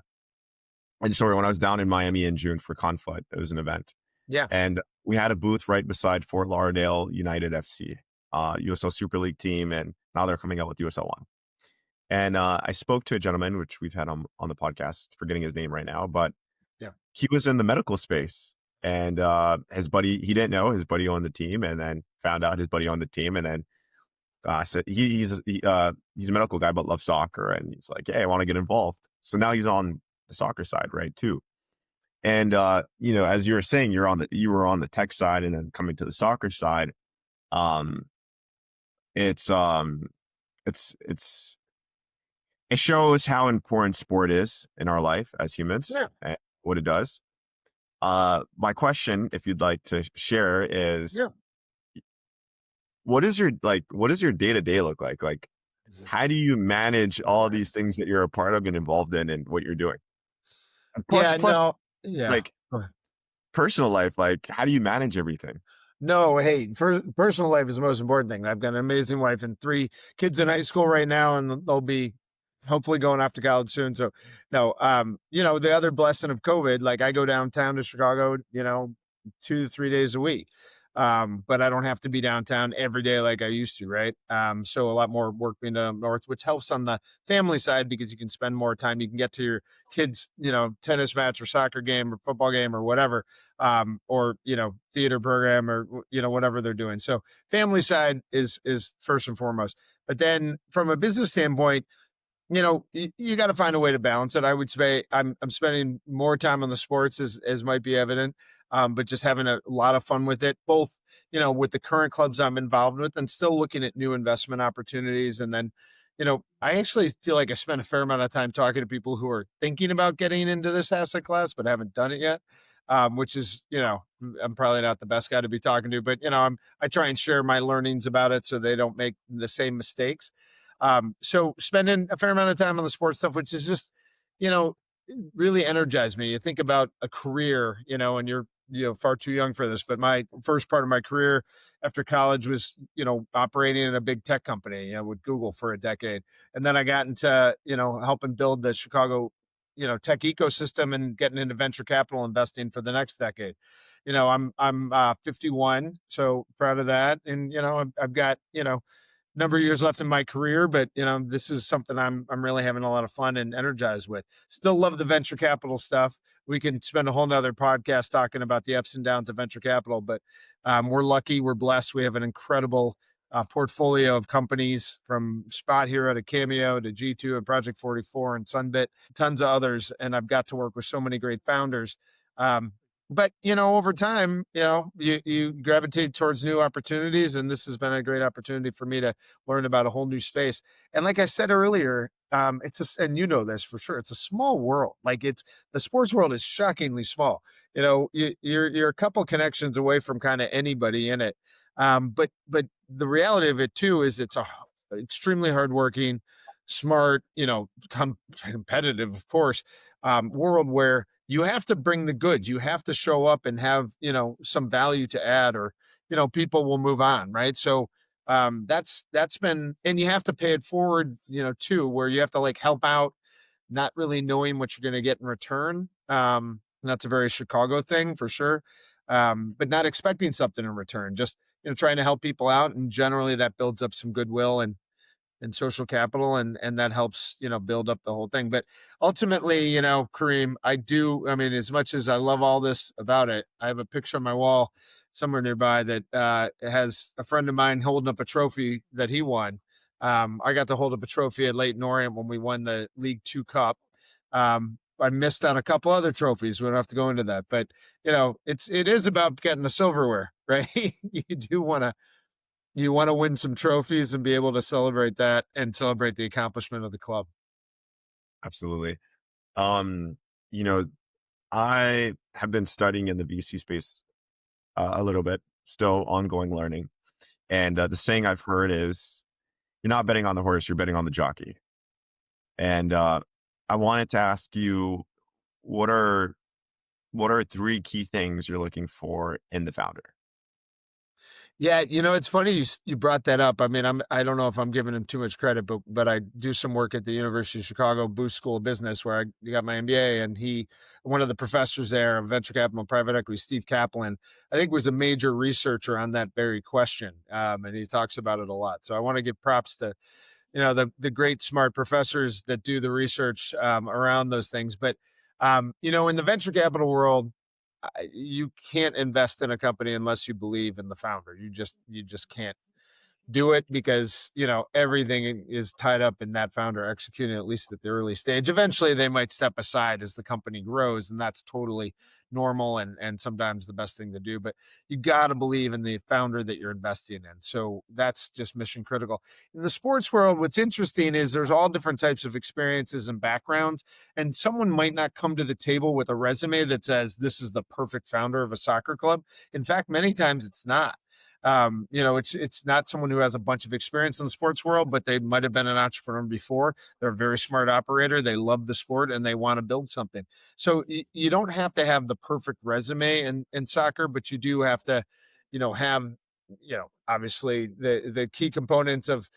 And sorry, when I was down in Miami in June for Conflict, it was an event. Yeah, And we had a booth right beside Fort Lauderdale United FC, USL Super League team, and now they're coming out with USL One. And I spoke to a gentleman, which we've had on the podcast, forgetting his name right now, but yeah, he was in the medical space. And his buddy, he didn't know his buddy owned the team, and then found out his buddy owned the team, and then said he's a medical guy but loves soccer, and he's like, hey, I want to get involved. So now he's on the soccer side, right, too. And as you were saying, you were on the tech side, and then coming to the soccer side, um, it's it's it shows how important sport is in our life as humans yeah, and what it does. My question, if you'd like to share, is yeah. what does your day to day look like? Like, how do you manage all these things that you're a part of and involved in, and what you're doing? And Yeah, plus, no, yeah. like personal life, like how do you manage everything? No, hey, for personal life is the most important thing. I've got an amazing wife and 3 kids in high school right now, and they'll be hopefully going off to college soon. So, no, the other blessing of COVID, like I go downtown to Chicago, 2 to 3 days a week. But I don't have to be downtown every day like I used to, right? So a lot more work being done up north, which helps on the family side because you can spend more time. You can get to your kids, tennis match or soccer game or football game or whatever, or theater program or whatever they're doing. So family side is first and foremost. But then from a business standpoint, you got to find a way to balance it. I would say I'm spending more time on the sports as might be evident, but just having a lot of fun with it, both with the current clubs I'm involved with, and still looking at new investment opportunities. And then, I actually feel like I spent a fair amount of time talking to people who are thinking about getting into this asset class but haven't done it yet. Which is, I'm probably not the best guy to be talking to, but I try and share my learnings about it so they don't make the same mistakes. So spending a fair amount of time on the sports stuff, which is just, you know, really energized me. You think about a career, and you're, far too young for this, but my first part of my career after college was, operating in a big tech company, with Google for a decade. And then I got into, helping build the Chicago, tech ecosystem and getting into venture capital investing for the next decade. I'm 51, so proud of that. And, I've got, number of years left in my career, but this is something I'm really having a lot of fun and energized with. Still love the venture capital stuff. We can spend a whole nother podcast talking about the ups and downs of venture capital, but we're lucky, we're blessed. We have an incredible portfolio of companies from Spot Hero to Cameo to G2 and Project 44 and Sunbit, tons of others. And I've got to work with so many great founders. But over time, you gravitate towards new opportunities, and this has been a great opportunity for me to learn about a whole new space. And like I said earlier, and this for sure, it's a small world. Like the sports world is shockingly small. You're a couple connections away from kind of anybody in it. But the reality of it too is it's a extremely hardworking, smart, competitive, of course, world where you have to bring the goods. You have to show up and have, some value to add, or, people will move on. Right. So, that's been, and you have to pay it forward, too, where you have to like help out, not really knowing what you're going to get in return. And that's a very Chicago thing for sure. But not expecting something in return, just, trying to help people out. And generally that builds up some goodwill and social capital, and that helps build up the whole thing. But ultimately, Kareem, I mean, as much as I love all this about it, I have a picture on my wall somewhere nearby that has a friend of mine holding up a trophy that he won. I got to hold up a trophy at Leighton Orient when we won the League Two Cup. I missed out a couple other trophies. We don't have to go into that, but it is about getting the silverware, right? You want to win some trophies and be able to celebrate that and celebrate the accomplishment of the club. Absolutely. Um, you know, I have been studying in the VC space a little bit, still ongoing learning. And the saying I've heard is, "You're not betting on the horse, you're betting on the jockey." And I wanted to ask you, what are what are three key things you're looking for in the founder? Yeah, it's funny you brought that up. I mean, I don't know if I'm giving him too much credit, but I do some work at the University of Chicago Booth School of Business where I got my MBA, and one of the professors there of venture capital and private equity, Steve Kaplan, I think was a major researcher on that very question, and he talks about it a lot. So I want to give props to the great smart professors that do the research around those things. But in the venture capital world, you can't invest in a company unless you believe in the founder. You just can't do it because everything is tied up in that founder executing, at least at the early stage. Eventually they might step aside as the company grows, and that's totally normal and sometimes the best thing to do, but you got to believe in the founder that you're investing in. So that's just mission critical. In the sports world, what's interesting is there's all different types of experiences and backgrounds, and someone might not come to the table with a resume that says this is the perfect founder of a soccer club. In fact, many times it's not. It's not someone who has a bunch of experience in the sports world, but they might have been an entrepreneur before. They're a very smart operator. They love the sport and they want to build something. So you don't have to have the perfect resume in soccer, but you do have to, have, obviously the key components of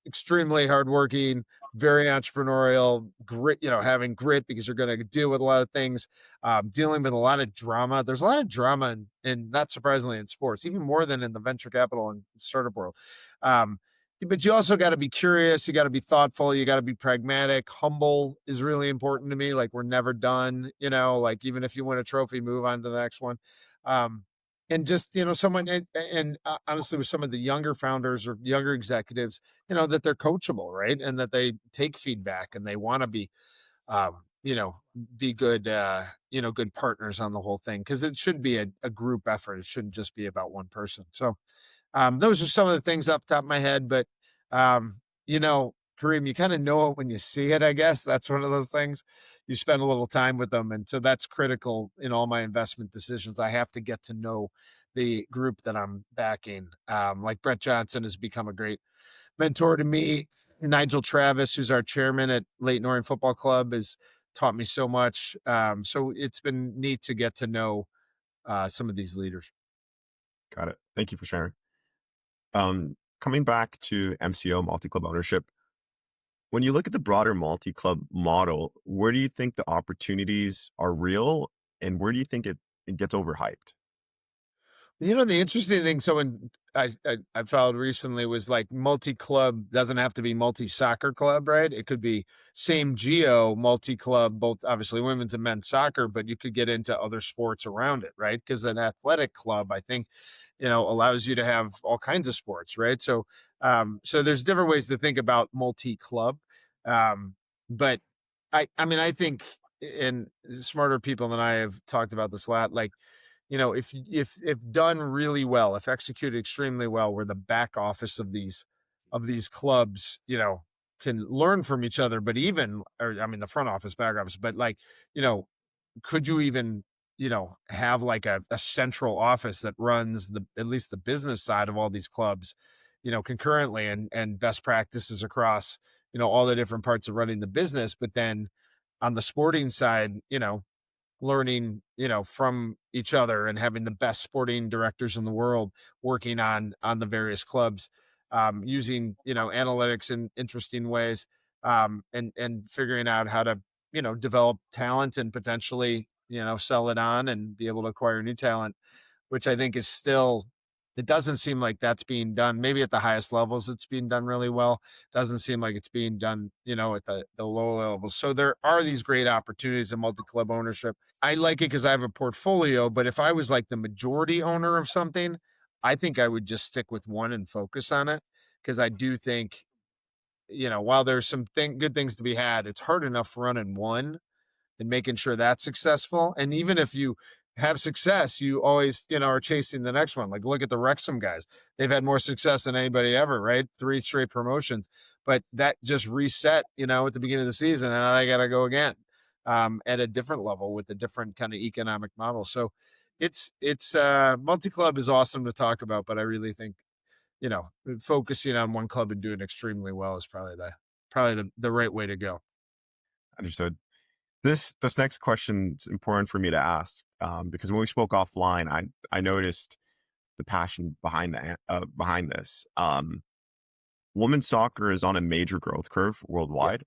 extremely hardworking, very entrepreneurial, grit, having grit because you're going to deal with a lot of things, dealing with a lot of drama. There's a lot of drama in not surprisingly in sports, even more than in the venture capital and startup world. But you also got to be curious. You got to be thoughtful. You got to be pragmatic. Humble is really important to me. Like we're never done, like even if you win a trophy, move on to the next one. And just, someone, and honestly, with some of the younger founders or younger executives, that they're coachable, right? And that they take feedback and they want to um, you know, be good, good partners on the whole thing. Cause it should be a group effort. It shouldn't just be about one person. So, those are some of the things off the top of my head, but, Kareem, you kind of know it when you see it, I guess. That's one of those things. You spend a little time with them. And so that's critical in all my investment decisions. I have to get to know the group that I'm backing. Like Brett Johnson has become a great mentor to me. Nigel Travis, who's our chairman at Leighton Orient Football Club, has taught me so much. So it's been neat to get to know some of these leaders. Got it. Thank you for sharing. Coming back to MCO, multi-club ownership, when you look at the broader multi-club model, where do you think the opportunities are real and where do you think it gets overhyped? The interesting thing, someone I followed recently was like multi-club doesn't have to be multi-soccer club, right? It could be same geo multi-club, both obviously women's and men's soccer, but you could get into other sports around it, right? Because an athletic club, I think, allows you to have all kinds of sports, right? So there's different ways to think about multi-club. But I mean, I think, and smarter people than I have talked about this a lot, like, if done really well, if executed extremely well, where the back office of these clubs, can learn from each other, but even, or I mean, the front office, back office, but like, you know, could you even, have like a central office that runs at least the business side of all these clubs, concurrently and best practices across, all the different parts of running the business, but then on the sporting side, learning, from each other and having the best sporting directors in the world working on the various clubs, using, analytics in interesting ways, and figuring out how to, develop talent and potentially, sell it on and be able to acquire new talent, which I think is still, it doesn't seem like that's being done. Maybe at the highest levels, it's being done really well. Doesn't seem like it's being done, at the low levels. So there are these great opportunities in multi-club ownership. I like it because I have a portfolio, but if I was like the majority owner of something, I think I would just stick with one and focus on it. Because I do think, while there's some good things to be had, it's hard enough running one and making sure that's successful. And even if you have success, you always, are chasing the next one. Like look at the Wrexham guys. They've had more success than anybody ever, right? 3 straight promotions. But that just reset, at the beginning of the season, and now they gotta go again. at a different level with a different kind of economic model. So it's multi-club is awesome to talk about, but I really think, focusing on one club and doing extremely well is probably the right way to go. Understood. This next question is important for me to ask, because when we spoke offline, I noticed the passion behind this. Women's soccer is on a major growth curve Yeah. worldwide.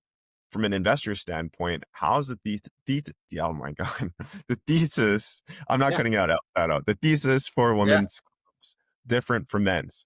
From an investor standpoint, how's oh my god, the thesis? I'm not Yeah. cutting that out. The thesis for Yeah. women's clubs different from men's.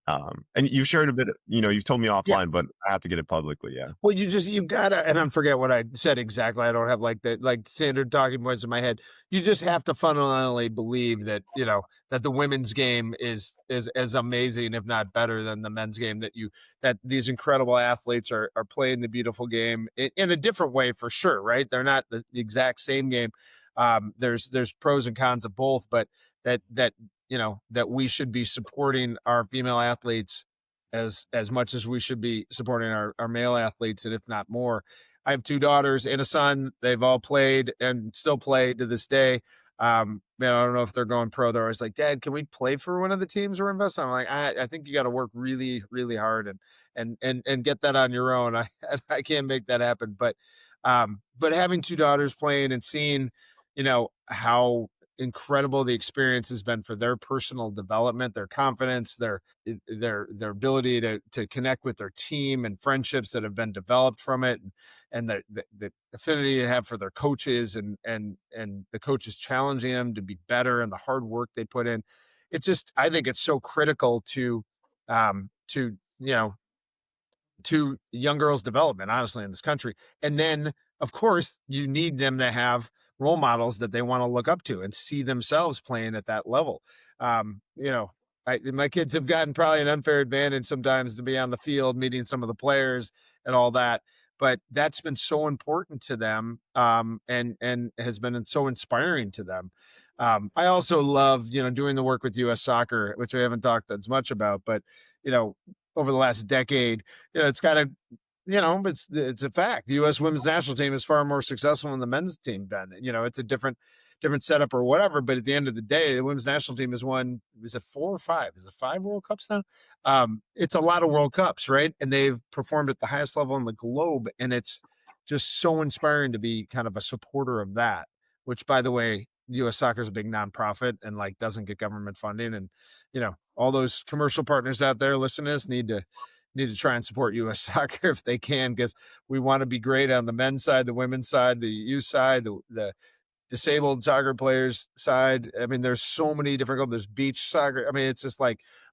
And you shared a bit. You've told me Yeah. offline, but I have to get it publicly. Yeah, Well, you gotta, and I forget what I said exactly. I don't have like the standard talking points in my head. You just have to fundamentally believe that, that the women's game is as amazing, if not better, than the men's game. That these incredible athletes are playing the beautiful game in a different way for sure, right? They're not the exact same game. There's pros and cons of both, but that we should be supporting our female athletes as much as we should be supporting our male athletes, and if not more. I have two daughters and a son. They've all played and still play to this day. I don't know if they're going pro. They're always like, "Dad, can we play for one of the teams we're investing?" I'm like, I think you got to work really, really hard and get that on your own. I can't make that happen. But having two daughters playing and seeing, how incredible the experience has been for their personal development, their confidence, their ability to connect with their team, and friendships that have been developed from it, and the affinity they have for their coaches, and the coaches challenging them to be better, and the hard work they put in. I think it's so critical to to young girls' development, honestly, in this country. And then, of course, you need them to have role models that they want to look up to and see themselves playing at that level. Um, you know, my kids have gotten probably an unfair advantage sometimes to be on the field, meeting some of the players and all that. But that's been so important to them, and has been so inspiring to them. I also love, doing the work with U.S. Soccer, which I haven't talked as much about, but you know, over the last decade, it's kind of, it's a fact. The U.S. women's national team is far more successful than the men's team been. It's a different setup or whatever. But at the end of the day, the women's national team has won. Is it 4 or 5? Is it 5 World Cups now? It's a lot of World Cups, right? And they've performed at the highest level in the globe, and it's just so inspiring to be kind of a supporter of that. Which, by the way, U.S. Soccer is a big nonprofit and doesn't get government funding, and all those commercial partners out there listening to us need to try and support U.S. Soccer if they can, because we want to be great on the men's side, the women's side, the youth side, the disabled soccer players side. I mean, there's so many different. There's beach soccer. I mean, it's just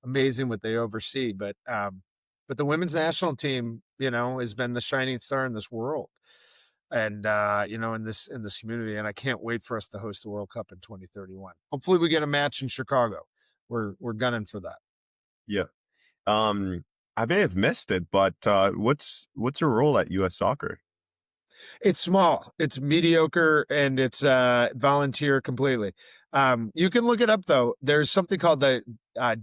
amazing what they oversee. But the women's national team, has been the shining star in this world, and in this community. And I can't wait for us to host the World Cup in 2031. Hopefully, we get a match in Chicago. We're gunning for that. yeah. I may have missed it, but what's your role at U.S. Soccer? It's small, it's mediocre, and it's volunteer completely. You can look it up though. There's something called the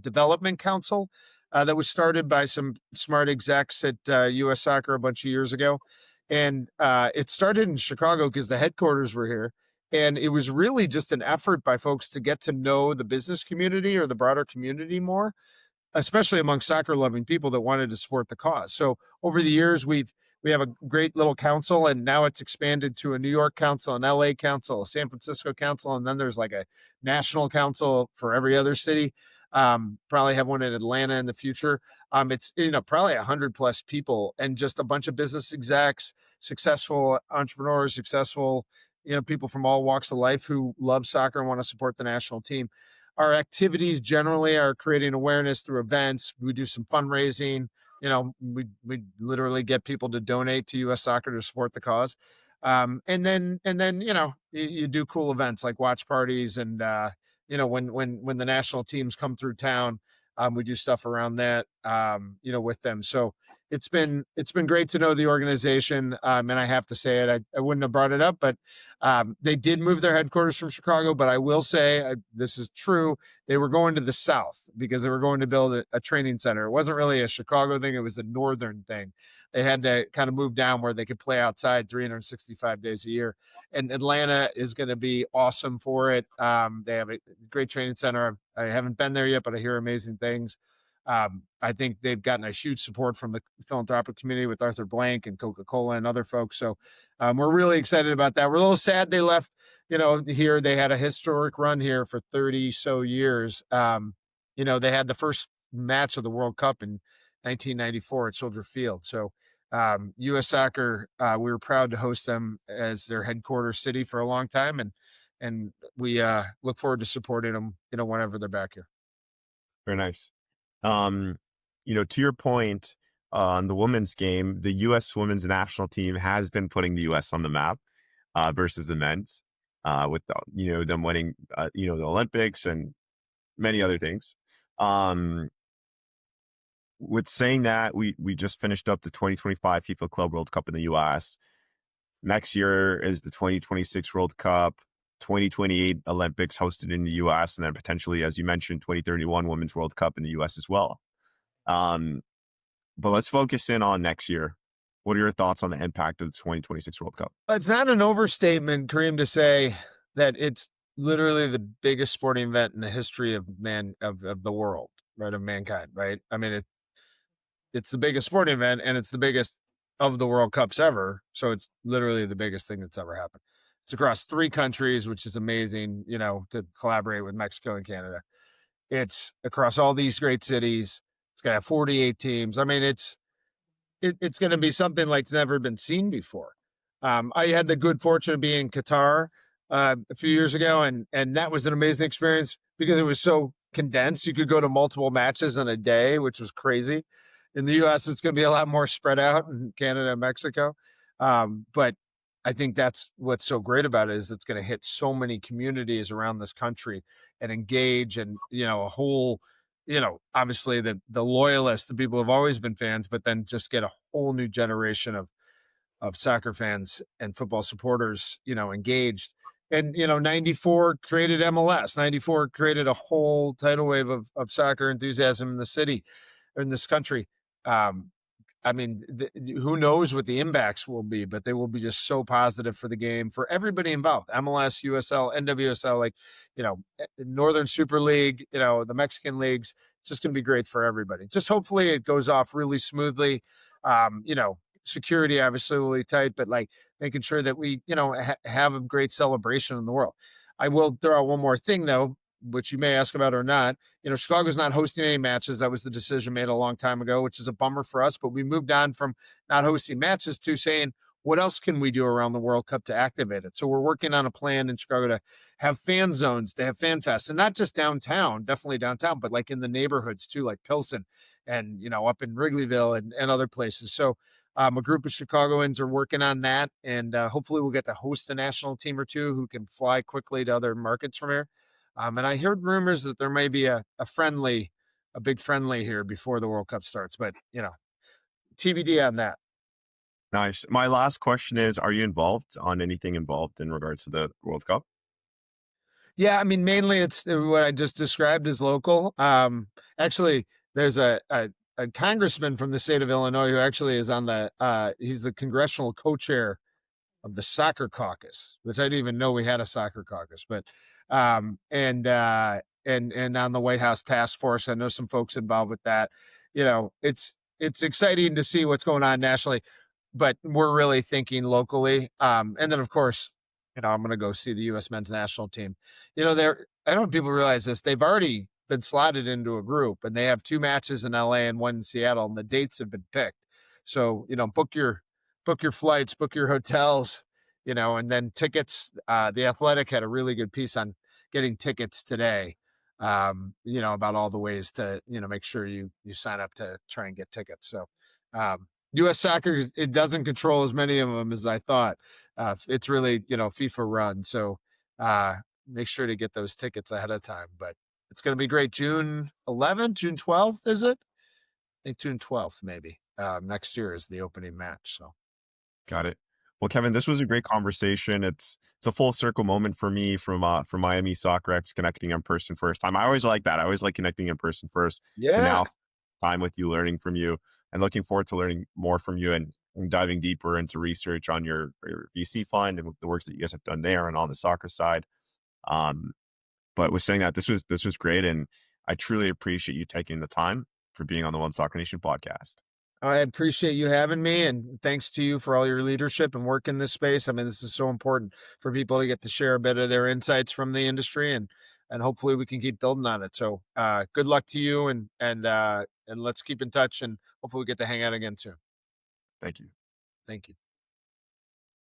Development Council that was started by some smart execs at U.S. Soccer a bunch of years ago, and it started in Chicago because the headquarters were here. And it was really just an effort by folks to get to know the business community or the broader community more, especially among soccer loving people that wanted to support the cause. So over the years, we have a great little council, and now it's expanded to a New York council, an LA council, a San Francisco council, and then there's a national council for every other city. Probably have one in Atlanta in the future. It's probably 100+ people, and just a bunch of business execs, successful entrepreneurs, successful people from all walks of life who love soccer and want to support the national team. Our activities generally are creating awareness through events. We do some fundraising. We literally get people to donate to U.S. Soccer to support the cause. And then you do cool events like watch parties, and when the national teams come through town, we do stuff around that. with them. So it's been great to know the organization. And I have to say it, I wouldn't have brought it up, but they did move their headquarters from Chicago. But I will say this is true. They were going to the South because they were going to build a training center. It wasn't really a Chicago thing. It was a Northern thing. They had to kind of move down where they could play outside 365 days a year. And Atlanta is going to be awesome for it. They have a great training center. I haven't been there yet, but I hear amazing things. I think they've gotten a huge support from the philanthropic community with Arthur Blank and Coca-Cola and other folks. So we're really excited about that. We're a little sad they left, here. They had a historic run here for 30 so years. They had the first match of the World Cup in 1994 at Soldier Field. So U.S. Soccer, we were proud to host them as their headquarters city for a long time. And we look forward to supporting them, whenever they're back here. Very nice. To your point on the women's game, the U.S. women's national team has been putting the U.S. on the map versus the men's, with them winning the Olympics and many other things. With saying that, we just finished up the 2025 FIFA Club World Cup in the U.S. Next year is the 2026 World Cup. 2028 Olympics hosted in the U.S. and then potentially, as you mentioned, 2031 Women's World Cup in the U.S. as well. But let's focus in on next year. What are your thoughts on the impact of the 2026 World Cup? It's not an overstatement, Kareem, to say that it's literally the biggest sporting event in the history of the world, right, of mankind, right? I mean, it's the biggest sporting event, and it's the biggest of the World Cups ever. So it's literally the biggest thing that's ever happened. It's across 3 countries, which is amazing, to collaborate with Mexico and Canada. It's across all these great cities. It's going to have 48 teams. I mean, it's going to be something like it's never been seen before. I had the good fortune of being in Qatar a few years ago, and that was an amazing experience because it was so condensed. You could go to multiple matches in a day, which was crazy. In the U.S., it's going to be a lot more spread out in Canada and Mexico. But I think that's what's so great about it is it's going to hit so many communities around this country and engage and, a whole, obviously the loyalists, the people who have always been fans, but then just get a whole new generation of soccer fans and football supporters, engaged. And, 94 created MLS. 94 created a whole tidal wave of soccer enthusiasm in the city, or in this country. I mean, who knows what the impacts will be, but they will be just so positive for the game, for everybody involved. MLS, USL, NWSL, Northern Super League, the Mexican leagues. It's just going to be great for everybody. Just hopefully it goes off really smoothly. Security obviously will be tight, but making sure that we, have a great celebration in the world. I will throw out one more thing though, which you may ask about or not. Chicago's not hosting any matches. That was the decision made a long time ago, which is a bummer for us. But we moved on from not hosting matches to saying, what else can we do around the World Cup to activate it? So we're working on a plan in Chicago to have fan zones, to have fan fests, and not just downtown, definitely downtown, but in the neighborhoods too, like Pilsen and, up in Wrigleyville and other places. So a group of Chicagoans are working on that. And hopefully we'll get to host a national team or two who can fly quickly to other markets from here. And I heard rumors that there may be a big friendly here before the World Cup starts, but TBD on that. Nice. My last question is, are you involved in regards to the World Cup? Yeah, I mean, mainly it's what I just described as local. Actually, there's a congressman from the state of Illinois who actually is on he's the congressional co-chair of the soccer caucus, which I didn't even know we had a soccer caucus, but and on the White House task force. I know some folks involved with that. It's exciting to see what's going on nationally, but we're really thinking locally. And then of course, I'm going to go see the U.S. men's national team. I don't know if people realize this. They've already been slotted into a group, and they have 2 matches in LA and 1 in Seattle, and the dates have been picked. So, book your flights, book your hotels, and then tickets. The Athletic had a really good piece on getting tickets today, about all the ways to, make sure you sign up to try and get tickets. So U.S. Soccer, it doesn't control as many of them as I thought. It's really, FIFA run. So make sure to get those tickets ahead of time. But it's going to be great. June 11th, June 12th, is it? think June 12th, maybe. Next year is the opening match. So Got it. Well, Kevin, this was a great conversation. It's a full circle moment for me from Miami Soccer X connecting in person first time. I always like that. I always like connecting in person first to yeah, now time with you, learning from you, and looking forward to learning more from you and diving deeper into research on your VC fund and the works that you guys have done there and on the soccer side. Um, but with saying that, this was great, and I truly appreciate you taking the time for being on the One Soccer Nation podcast. I appreciate you having me, and thanks to you for all your leadership and work in this space. I mean, this is so important for people to get to share a bit of their insights from the industry, and hopefully we can keep building on it. So, good luck to you, and let's keep in touch, and hopefully we get to hang out again soon. Thank you. Thank you.